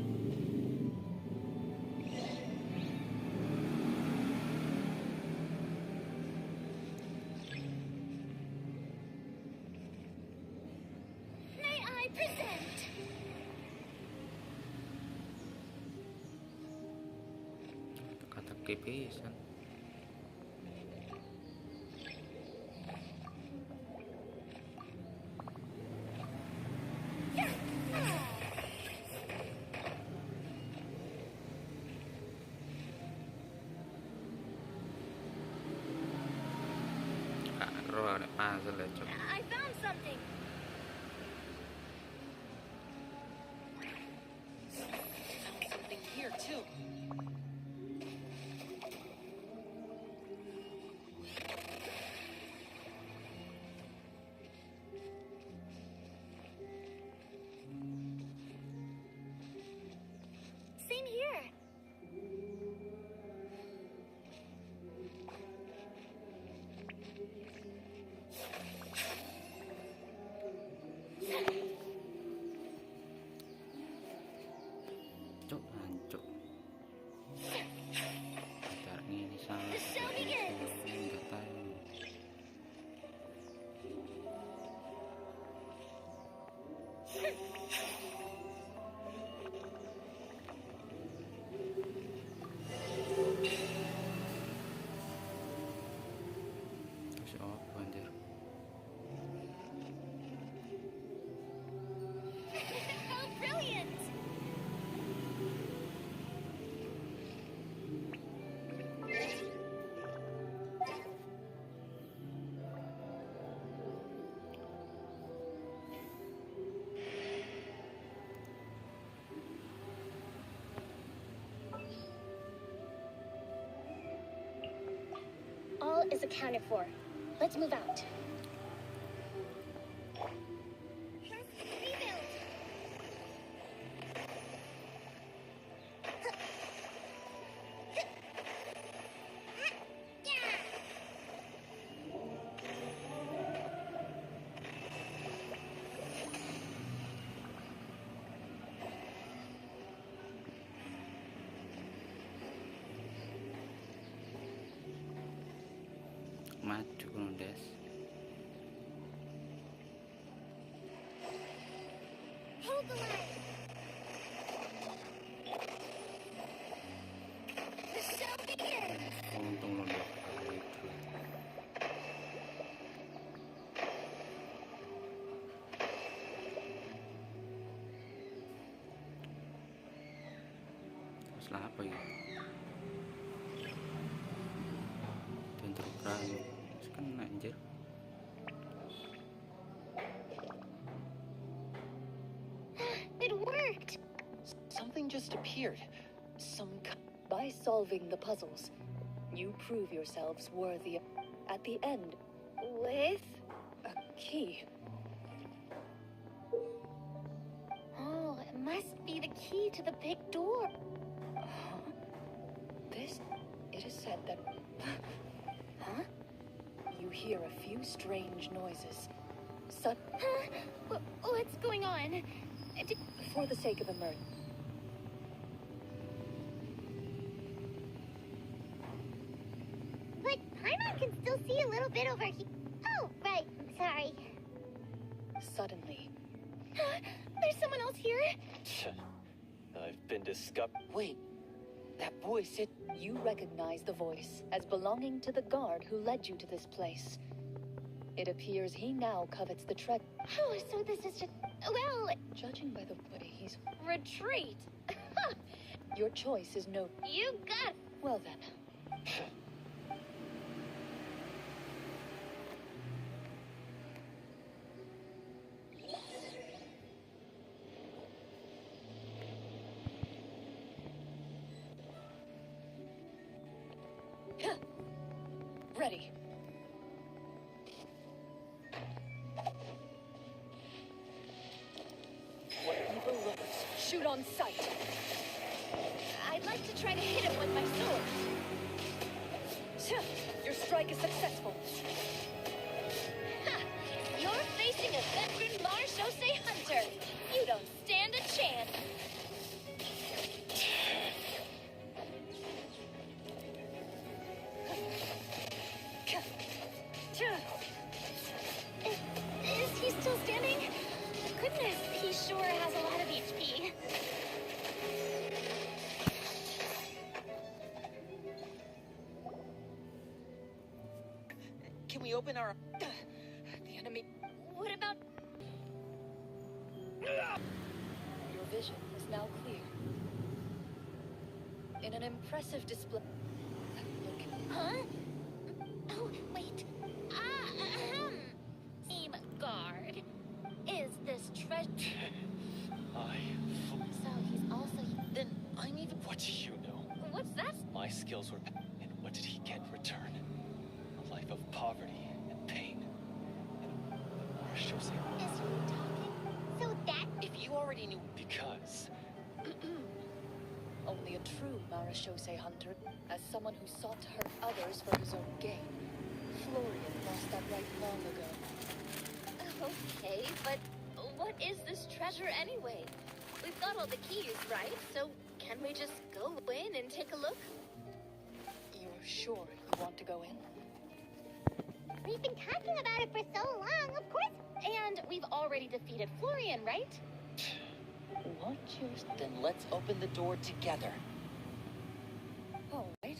May I present? Teka-teki pisan. Karo nek puzzle ya, Cok. I found something. Found something here too. Same here. Cok, hancur. Bentar ini salah. The show begins. Enggak tahu. Terus apa anjir? How brilliant! All is accounted for. Let's move out. Rebuild. Maju kono, Des. Hold the line. The show begins. Untung lo ndak kali itu. Terus lah apa ya? Tentu perahu. Terus kena anjir. It worked. Something just appeared. Some By solving the puzzles, you prove yourselves worthy. At the end, With? a key. Oh, it must be the key to the big door. This, it is said that. Huh? You hear a few strange noises. What's going on? For the sake of emergency. see a little bit over here. Oh, right. Sorry. Suddenly, There's someone else here? I've been discovered. Wait, that voice, it. you recognize the voice as belonging to the guard who led you to this place. It appears he now covets the treasure. Oh, so this is just... Well, Judging by the way he's... retreat. Your choice is no... You got it. Well then. Ready. What evil lurks? Shoot on sight. I'd like to try to hit him with my sword. Your strike is successful. Ha! You're facing a veteran Marshose hunter. You don't stand a chance. Is he still standing? Goodness, he sure has a lot of HP. Can we open our... The enemy... What about... Your vision is now clear. In an impressive display... Huh? Oh, wait. Team guard. Is this treasure... So he's also... Then I'm even... What do you know? What's that? My skills were... And what did he get in return? A life of poverty and pain. And Marshose. Is he talking? So that... If you already knew... Because Only a true Marashose hunter, as someone who sought to hurt others for his own gain. Florian lost that right long ago. Okay, but what is this treasure anyway? We've got all the keys, right? So can we just go in and take a look? You're sure you want to go in? We've been talking about it for so long, of course. And we've already defeated Florian, right? Want you... Then let's open the door together. All right.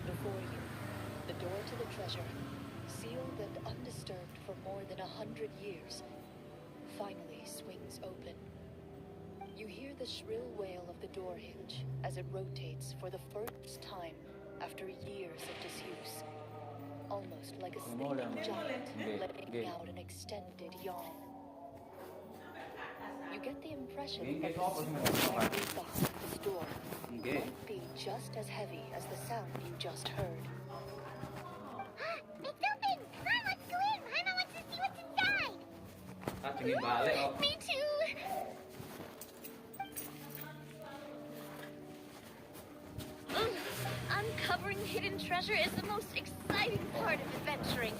Before you, the door to the treasure, sealed and undisturbed for more than 100 years, finally swings open. You hear the shrill wail of the door hinge as it rotates for the first time after years of disuse. Almost like a sleeping giant letting out an extended yawn. You get the impression that the small body behind this door might be just as heavy as the sound you just heard. It's open! Come on, let's go in! Paimon wants to see what's inside! Tingin balik oh. Me too! Uncovering hidden treasure is the most exciting part of adventuring.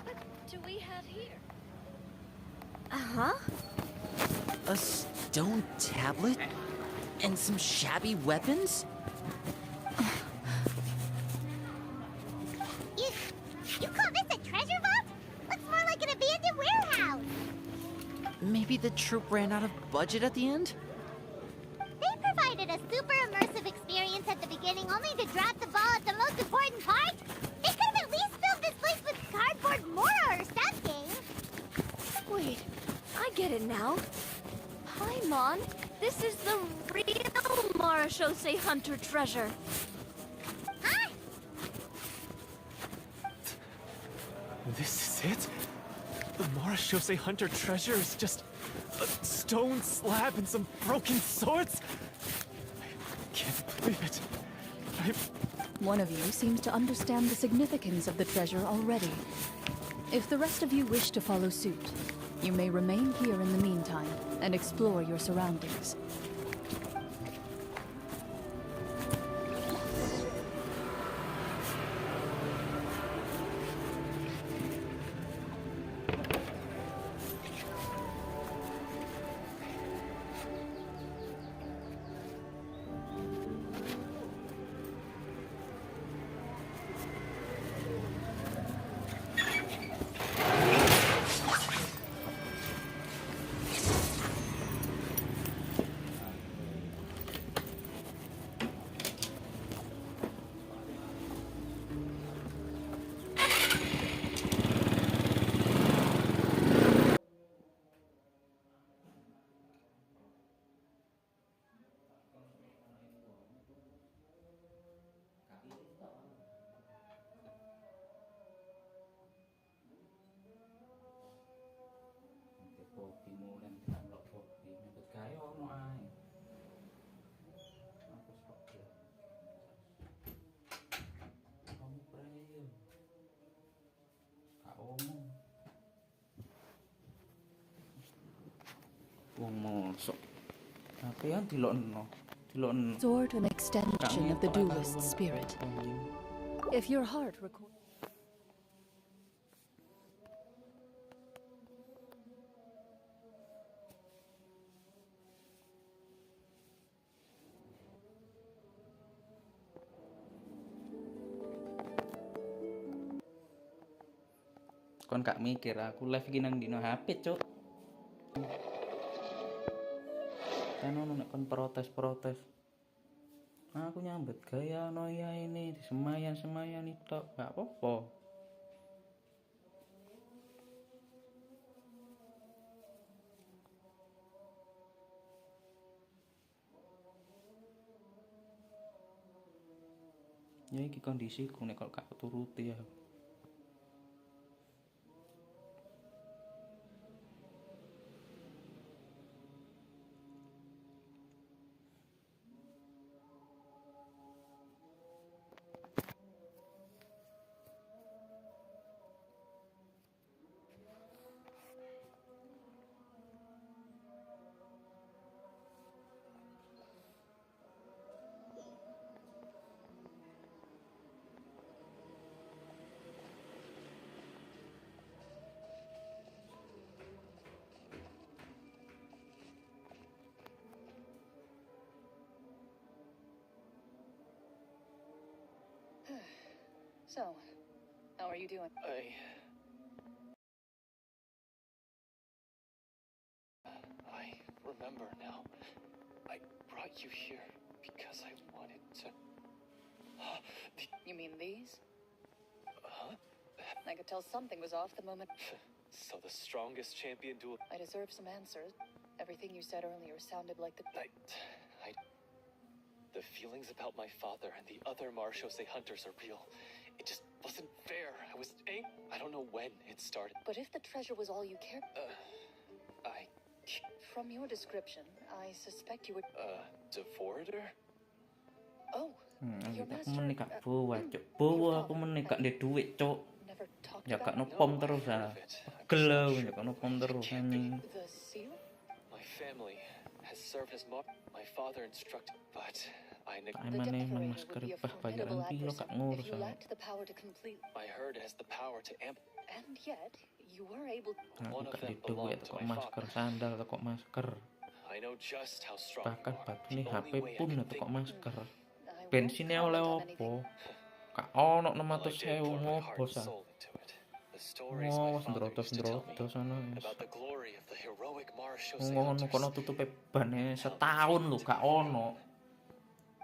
What do we have here? Uh-huh. A stone tablet? And some shabby weapons? You call this a treasure vault? Looks more like an abandoned warehouse! Maybe the troop ran out of budget at the end? They provided a super immersive experience at the beginning only to drop the ball at the most important part? They could have at least filled this place with cardboard mortar or something! Wait, I get it now. Paimon, this is the real Marashose Hunter treasure. Huh? this is it? The Marashose Hunter treasure is just a stone slab and some broken swords? I can't believe it. One of you seems to understand the significance of the treasure already. If the rest of you wish to follow suit, you may remain here in the meantime and explore your surroundings. mulai tidak blok hobi nyebut gaya ono ae aku sok kamu preyo gak omong wong mosok apa ya dilokno Sword an extension of the duelist spirit. If your heart records. Kon gak mikir aku live iki nang dino HP cuk kan ono nek kon protes aku nyambut gaya no ya ini di semayan itu gak apa-apa ya iki kondisiku nek kok gak turuti ya So, how are you doing? I remember now. I brought you here because I wanted to... You mean these? Huh? I could tell something was off the moment. So the strongest champion duel... I deserve some answers. Everything you said earlier sounded like the... The feelings about my father and the other Marshose hunters are real. It just wasn't fair. I was angry. I don't know when it started. But if the treasure was all you cared... I... From your description, I suspect you would... Devorator? Oh, your aku master... menikah bawa aku menikah di duit cok Never talked ya about... kak nopom terus ah gelau ya kak nopom terus anjing The seal? My family has served as my father instructed, but I mana emang masker bayaran kilo kak ngurus if you lacked the power to complete... I heard it has the power to amp... And yet, you were able... aku gak di duit kok masker sandal kok masker I know just how strong bahkan you are. batu nih The HP only way I pun can atau think- kok masker I won't bensinnya oleh comment on opo anything. kak ono Well, I did 600.000 pour my heart ngopo and sa soul into it. The stories my ngowas father used to tell me ndrotos sana about the glory of the heroic Marshose ngono hunters. kono tutupe bane setahun lho gak ono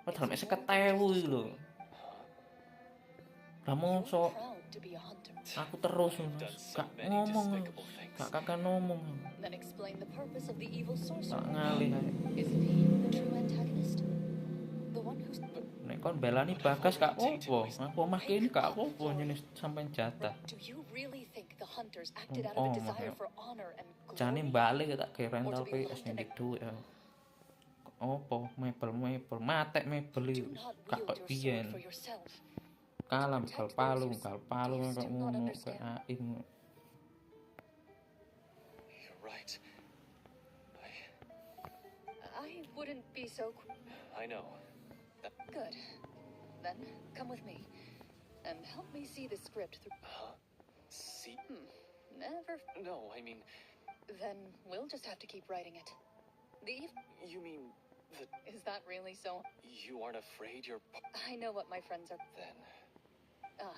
padahal mek 50.000 lho lah mosok Proud to be a hunter. aku terus gak ngomong gak kakak ngomong Then explain the purpose of the evil gak sorcerer. ngalih ae. Isn't he the true antagonist? The one who's... Nek kon belani Bagas gak apa-apa aku omah kene gak apa-apa jenis sampean jatah Do you really think the hunters acted out Oh, of a desire makanya. for honor and jane glory? balik tak ke rental PS ning duit ya opo mebel matek mebel Do iki not gak wield kok your sword biyen for yourself. kalam kal palu kok still not ngono understand? kayak aim You're right. I wouldn't be so... I know. Good. Then, come with me. And help me see the script through... Huh? See? Never... No, I mean, Then we'll just have to keep writing it. you mean that Is that really so? you aren't afraid you're... I know what my friends are... Then... Ah,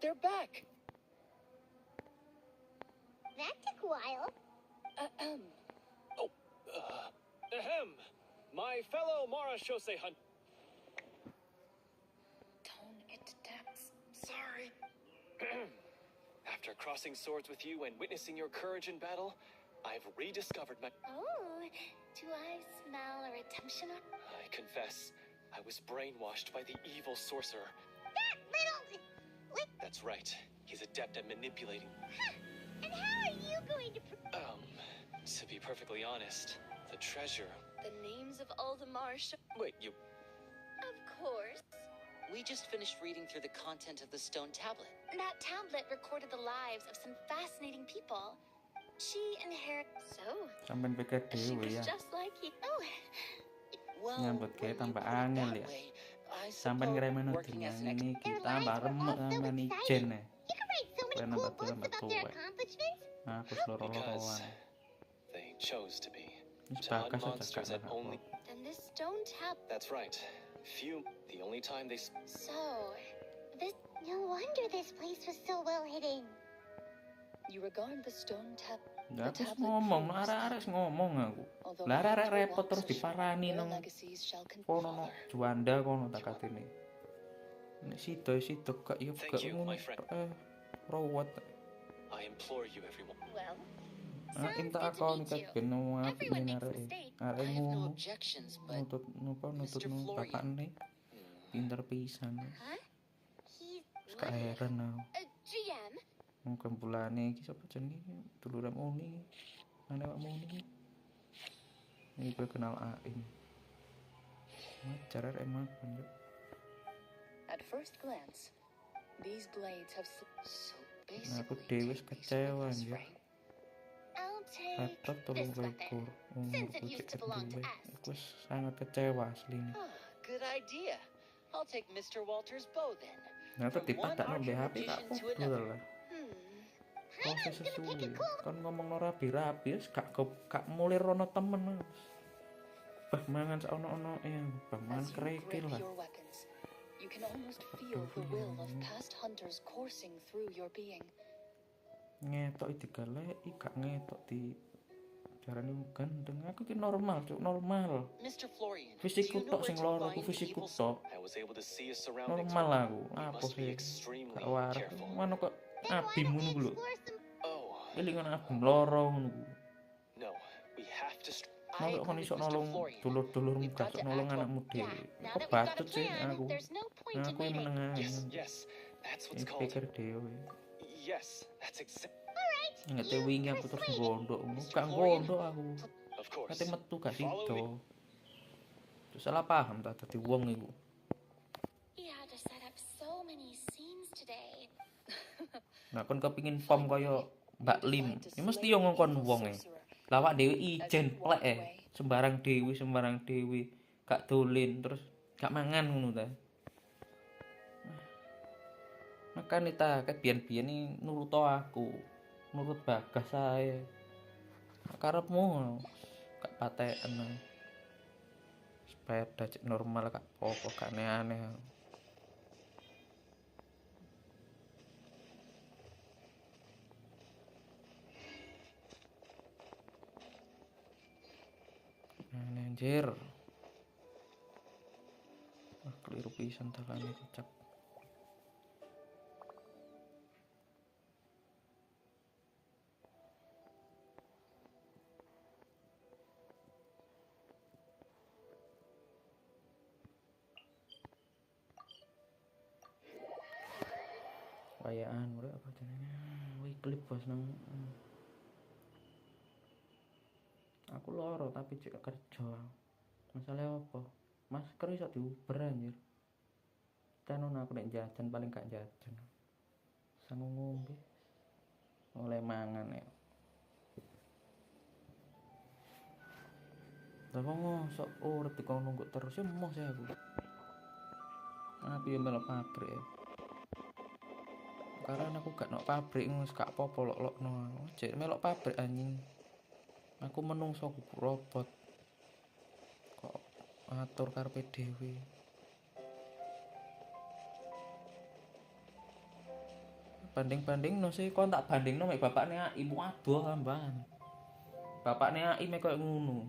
They're back. That took a while. Ahem. My fellow Mara Shosei hunt. Tone it down. Sorry. After crossing swords with you and witnessing your courage in battle, I've rediscovered my... Oh, do I smell a redemption? I confess, I was brainwashed by the evil sorcerer. That little... What? That's right. He's adept at manipulating. Huh. And how are you going to... To be perfectly honest, the treasure... The names of all the Marsh. Wait, you... Of course. We just finished reading through the content of the stone tablet. That tablet recorded the lives of some fascinating people. She inherited. So, Sampai pikir she dewe was ya. just like you. Oh, Well, Nyambut when kayak you tambah put it angel that ya. way, I Sampai suppose ngeremen working as an ini Their kita lives were bareng all so ngani exciting. jen ya. You can write so many Kalian cool nambah books nambah about their tuwek. accomplishments. Aku Because seloroan. they chose to be. Ini To hunt bakas aja monsters kak at aku. only... and this stone tablet. That's right. The only time they... So, No wonder this place was so well hidden. You regard the stone tablet. Ya aku ngomong, arek-arek ngomong aku. Lah arek repot terus diparani nang kono no Juanda kono tak katene. Nek sido gak yo Thank gak you, ngono. my friend. Rawat. I implore you, everyone. well, Im tak Sounds good to akon meet kat you. ben apik Everyone nih makes a arek. mistake. I Arek have no ngono. objections, but Nutut Mr. no Florian. bapakne. Pinter pisan. Huh? He's Gak heran aku. GM. Mungkin bulane iki sapa jenenge? Dulure Muni. Ana Pak Muni. Ini gue kenal Aim. Cara emang panjang. At first glance, these blades have So Aku basically, dewe take these kecewa weapons, anjir. right? I'll take Laptop tolong this weapon. rekor. Umur Since it gue used to cek belong to dulu. us. Aku sangat kecewa asli nih. Ah, good idea. I'll take Mr. Walter's bow then. Nah From tiba one tak archer nambah HP kak magician to pukul another. lah. Hmm. Proses Hyman's gonna pick a sesuai. cool. Kan ngomong no rabi-rabi, kak mulai rono temen mas. Bah mangan seono-ono bah mangan As you kerikil grip lah. your weapons, you can almost feel the will of past hunters coursing through your being. Ngetok digaleki gak ngetok di carane gandeng. Aku ki normal, cuk, normal. Mr. Florian, do Fisikku you know tok where sing to loro, aku find the fisikku evil tok. I was able to see his surroundings. Normal aku. We Apa must be sih? extremely Gak waras. careful. Mana kok Then why abim don't ngono we ku lho. explore some? Oh, Elingan abim loro ngono ku. no. We have to... I Masa kon agree iso with Mr. nolong Florian. dulur-dulurmu We've got gak to nolong act anakmu Yeah, dhewe. now Kok that we've got a batut sih plan, aku. there's no point in Aku yang waiting. menengah. Yes, that's what's called... Pikir dhewe. Yes, that's exactly... Alright, Ngete you wingi aku terus persuade. gondok ngono. Mr. Gak Florian. gondok aku. Of course. Kate metu gak Follow sido. me. Terus salah paham tak dadi wong iku. He had to set up so many scenes today. Nah kon kepingin pom kaya Mbak Lim. Ya mesti yo ngongkon wong e. Lawak dhewe ijen plek sembarang dewi gak dolin terus gak mangan ngono ta. Makane ta ket biyen-biyen iki nurut aku. Nurut Bagas ae. Karepmu gak pateken. Sepeda cek normal gak apa-apa gak aneh-aneh. Anjir. Keliru pisan dalane kocak. Wayaan urip apa jenenge? Wih klip bos nang. Aku loro tapi cek kerja. Masalah apa? Masker iso diuber anjir. Tenon aku nek jajan paling gak jajan. Sangu ngombe. Oleh mangan ya. Lah kok sok urip dikon nunggu terus ya emoh sih aku. Aku yo melok pabrik ya. Karena aku gak nok pabrik wis gak apa-apa lok-lokno. Cek melok pabrik anjing. Aku menungso robot. Kok atur karepe dhewe. Banding-banding no sih kon tak bandingno mek bapakne ibu adoh tambahan. Bapakne mek koyo ngono.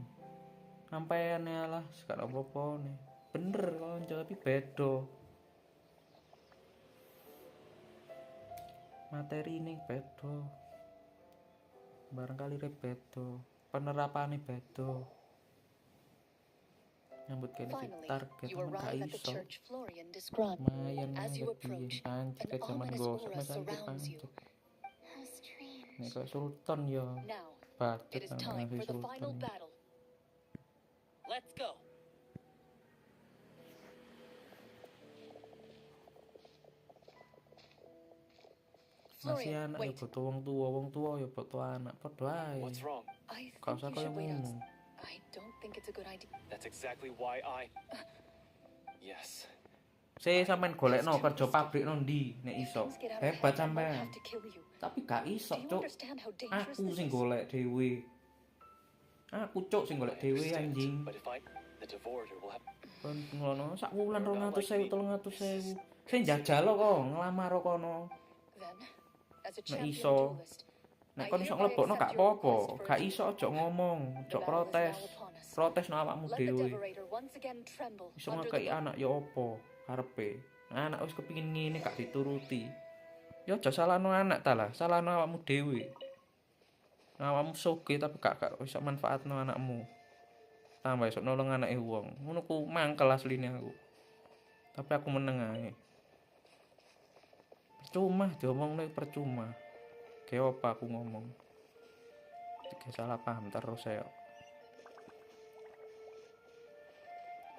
Sampean ya lah, sekarang apa nih? Bener konco tapi bedo. Materi ini bedo. Barangkali bedo. Penerapannya bedo. Nyambut kene Finally, target you temen gak arrive at the iso. church Florian described. Mayan As you lebih approach, pancet an zaman ominous gosok aura masih surrounds you. pancet. How strange. Nek kok sultan ya. Now, Budget it is nang time ngasih for the final sultan. battle. Let's go. Masih Florian, anak ya wait. butuh wong tua ya butuh anak. Padha ae. What's wrong? I Kau think usah you kaya should wait ngono. outside. I don't think it's a good idea. That's exactly why I... Yes. Saya sampean golekno kerja pabrik no ndi nek iso. Things get out of Hebat hand, I might sampean. have to kill you. Tapi gak iso, Do you Cuk. understand how dangerous Aku this sing is? golek dhewe. Aku Cuk sing golek I dhewe understand, anjing. But if I... The Devorator will have... Kon ngono sak wulan 200.000 300.000. Sing njajal kok nglamar kono. Then, as a Nek champion iso. duelist, Nek I kon iso hereby nglebokno accept gak your apa-apa. request for Gak a iso duel. ojo ngomong, The ojo battle is protes. now upon us. Protes no awakmu Let the dhewe. Devorator once again tremble Iso under ngekei the anak ya apa karepe. Anak wis kepengin ngene gak dituruti. Ya aja salahno anak ta lah, salahno awakmu dhewe. Awakmu soge tapi gak iso manfaatno anakmu. Tambah iso nolong anake wong. Ngono ku mangkel asline aku. Tapi aku meneng ae. Percuma diomongne percuma. Kayak apa aku ngomong. Tiga salah paham terus saya.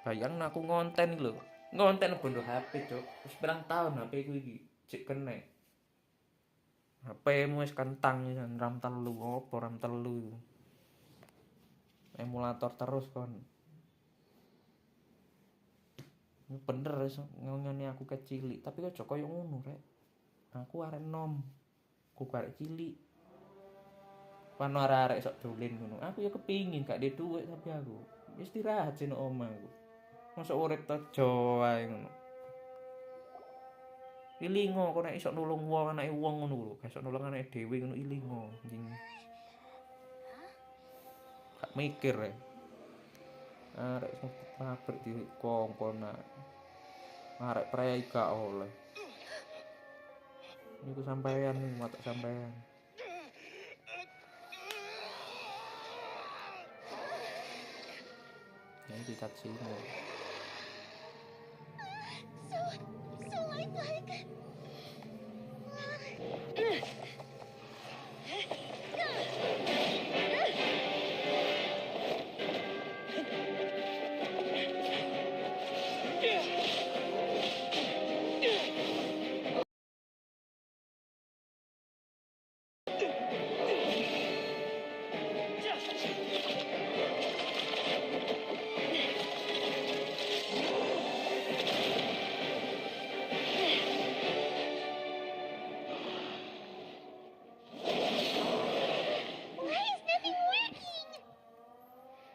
Bayang aku ngonten lho. Ngonten bondo HP, Cuk. Wis pirang tahun HP ku iki cek kene. HP-mu wis kentang pisan RAM 3 opo RAM 3. Emulator terus kon. Bener wis ngene aku kecilik, tapi kok koyo ngono rek. Aku arek nom. Ku arek cilik. Pano arek sok dolen ngono. Aku ya kepingin gak duwe dhuwit tapi aku istirahat sing omah aku. Mosok urip tejo ae ngono. Ilingo kok nek iso nulung wong anake wong ngono lho, gak iso nulung anake dhewe ngono ilingo anjing. Gak mikir ya. Arek sing pabrik di kongkon arek prei gak oleh. Niku sampean nih, matak sampean. Ini di cutscene. So lifelike. Why is nothing working?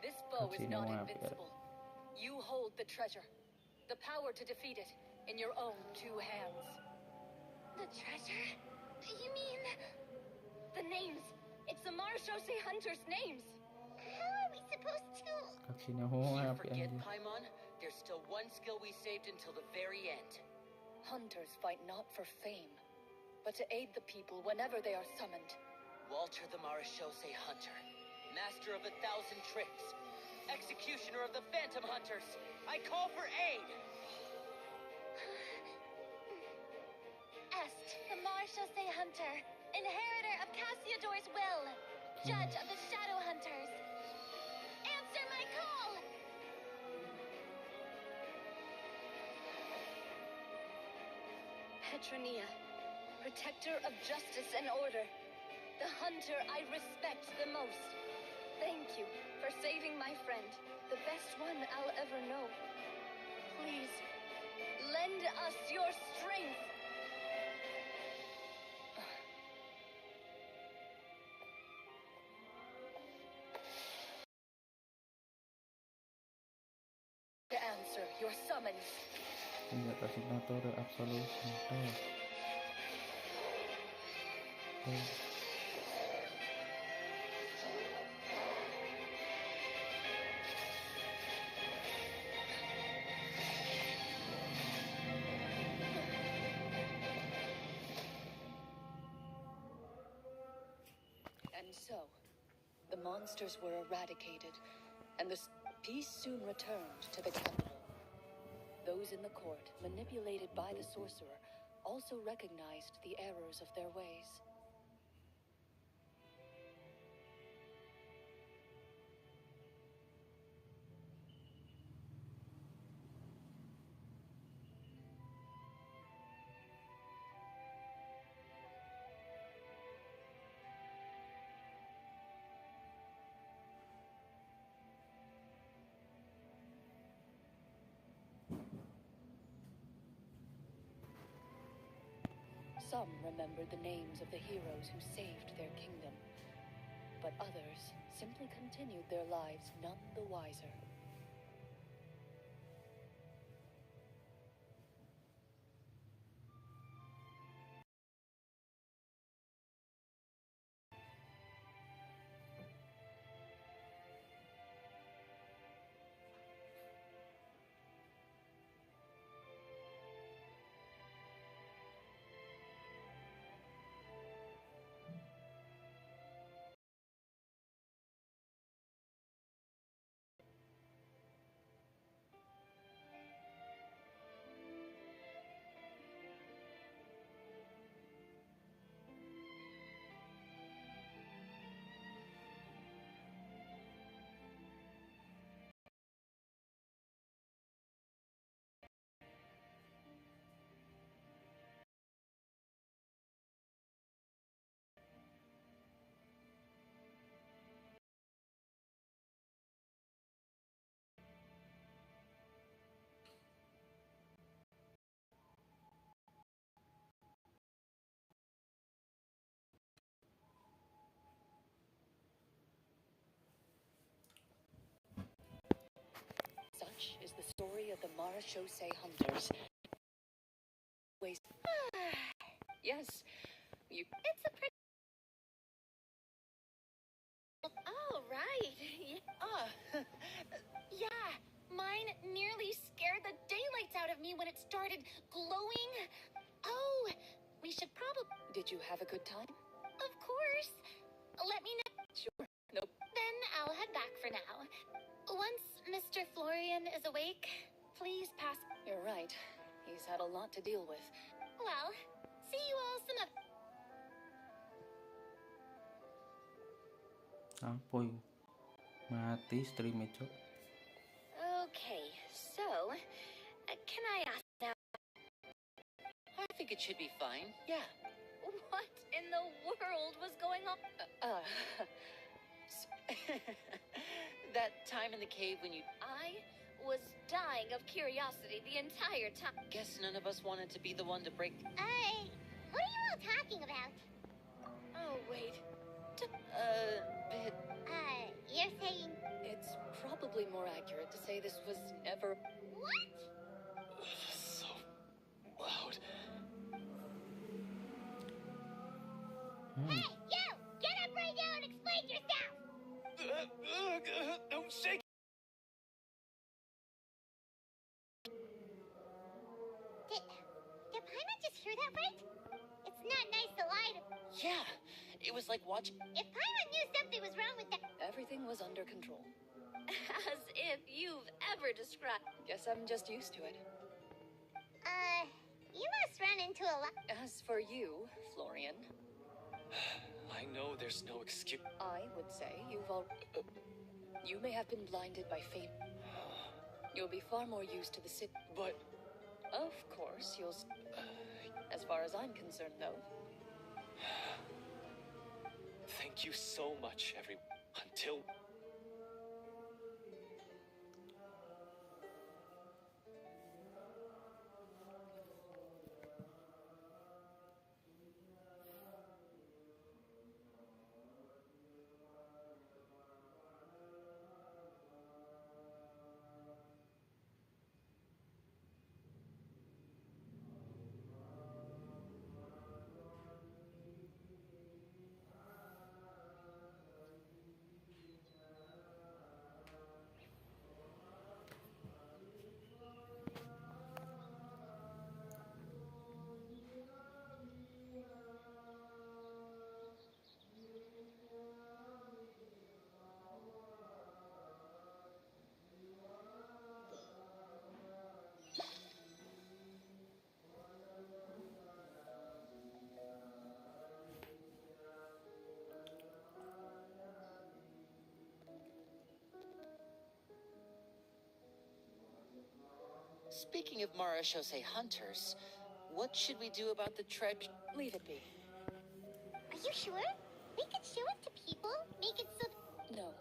This foe is not Continue, invincible. You hold the treasure, the power to defeat it in your own two hands. The treasure? You mean... The names. It's the Marshose Hunters' names. How are we supposed to... Cutscene You apa forget, anjing. Paimon? There's still one skill we saved until the very end. Hunters fight not for fame, but to aid the people whenever they are summoned. Walter the Marishose Hunter, master of 1,000 tricks, executioner of the Phantom Hunters. I call for aid! Est, the Marshose Hunter, inheritor of Cassiodor's will, judge of the Shadow Hunters. Answer my call! Petronia, protector of justice and order, the hunter I respect the most. Thank you for saving my friend, the best one I'll ever know. Please, lend us your strength. To answer your summons. Senjata signatur absolution. So, the monsters were eradicated, and the peace soon returned to the capital. Those in the court, manipulated by the sorcerer, also recognized the errors of their ways. Some remembered the names of the heroes who saved their kingdom, but others simply continued their lives none the wiser. Such is the story of the Marechaussee Hunters. Ways. Yes, you. It's a pretty. Oh, right. Yeah, mine nearly scared the daylights out of me when it started glowing. Oh, we should probably. Did you have a good time? Of course. Let me know. Sure. Nope. Then I'll head back for now. Once Mr. Florian is awake, please pass. You're right. He's had a lot to deal with. Well, see you all some other. Apa iku? Mati stream Cuk. Okay, so, can I ask now? I think it should be fine. Yeah. What in the world was going on? That time in the cave when you... I was dying of curiosity the entire time. Guess none of us wanted to be the one to break... What are you all talking about? Oh, wait. Bit... You're saying... It's probably more accurate to say this was never. What? So loud. Hey, you! Get up right now and explain yourself! Don't shake. Did Paimon just hear that right? It's not nice to lie to... Yeah. It was like watching... If Paimon knew something was wrong with that... Everything was under control. As if you've ever described. Guess I'm just used to it. You must run into a lot... As for you, Florian, I know there's no excuse. I would say you've all. You may have been blinded by fate. You'll be far more used to the city. But Of course, you'll. As far as I'm concerned, though. thank you so much, everyone. Until... Speaking of Marashose hunters, what should we do about the treasure? Leave it be. Are you sure? We could show it to people, make it so... No.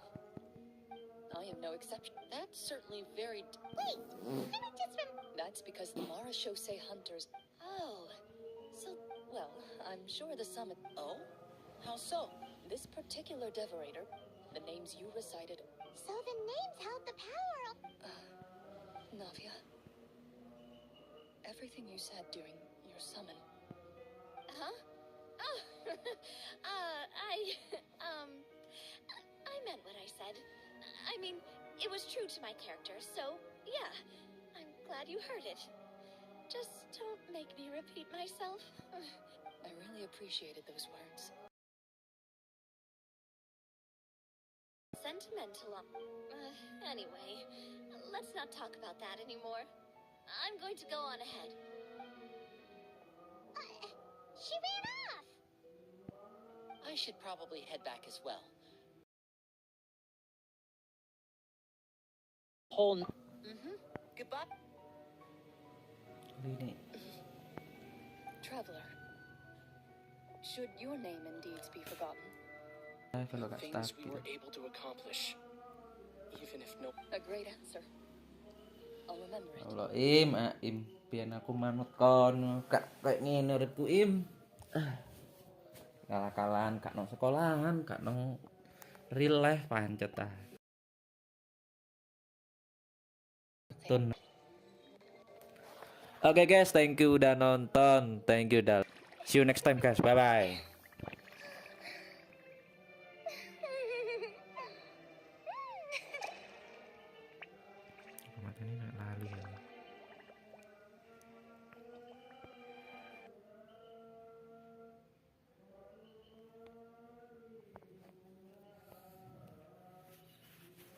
I am no exception. That's certainly very... Wait, didn't just from... That's because the Marashose hunters... Oh, so... Well, I'm sure the summit... Oh? How so? This particular devorator, the names you recited... So the names held the power of... Navia. Everything you said during your summon... Huh? Oh, I meant what I said. I mean, it was true to my character, so yeah. I'm glad you heard it. Just don't make me repeat myself. I really appreciated those words. Sentimental. Anyway, let's not talk about that anymore. I'm going to go on ahead. She ran off! I should probably head back as well. Goodbye. Ini Traveler, should your name and deeds be forgotten? level agak Things we stabil. were able to accomplish, even if no. A great answer. I'll remember it. Allah im pian aku manut kon kak kayak ngene uripku im. Kalah-kalahan kak nang sekolahan, kak nang real life pancet ah. Tun. Oke guys, thank you udah nonton. Thank you udah. See you next time guys. Bye bye.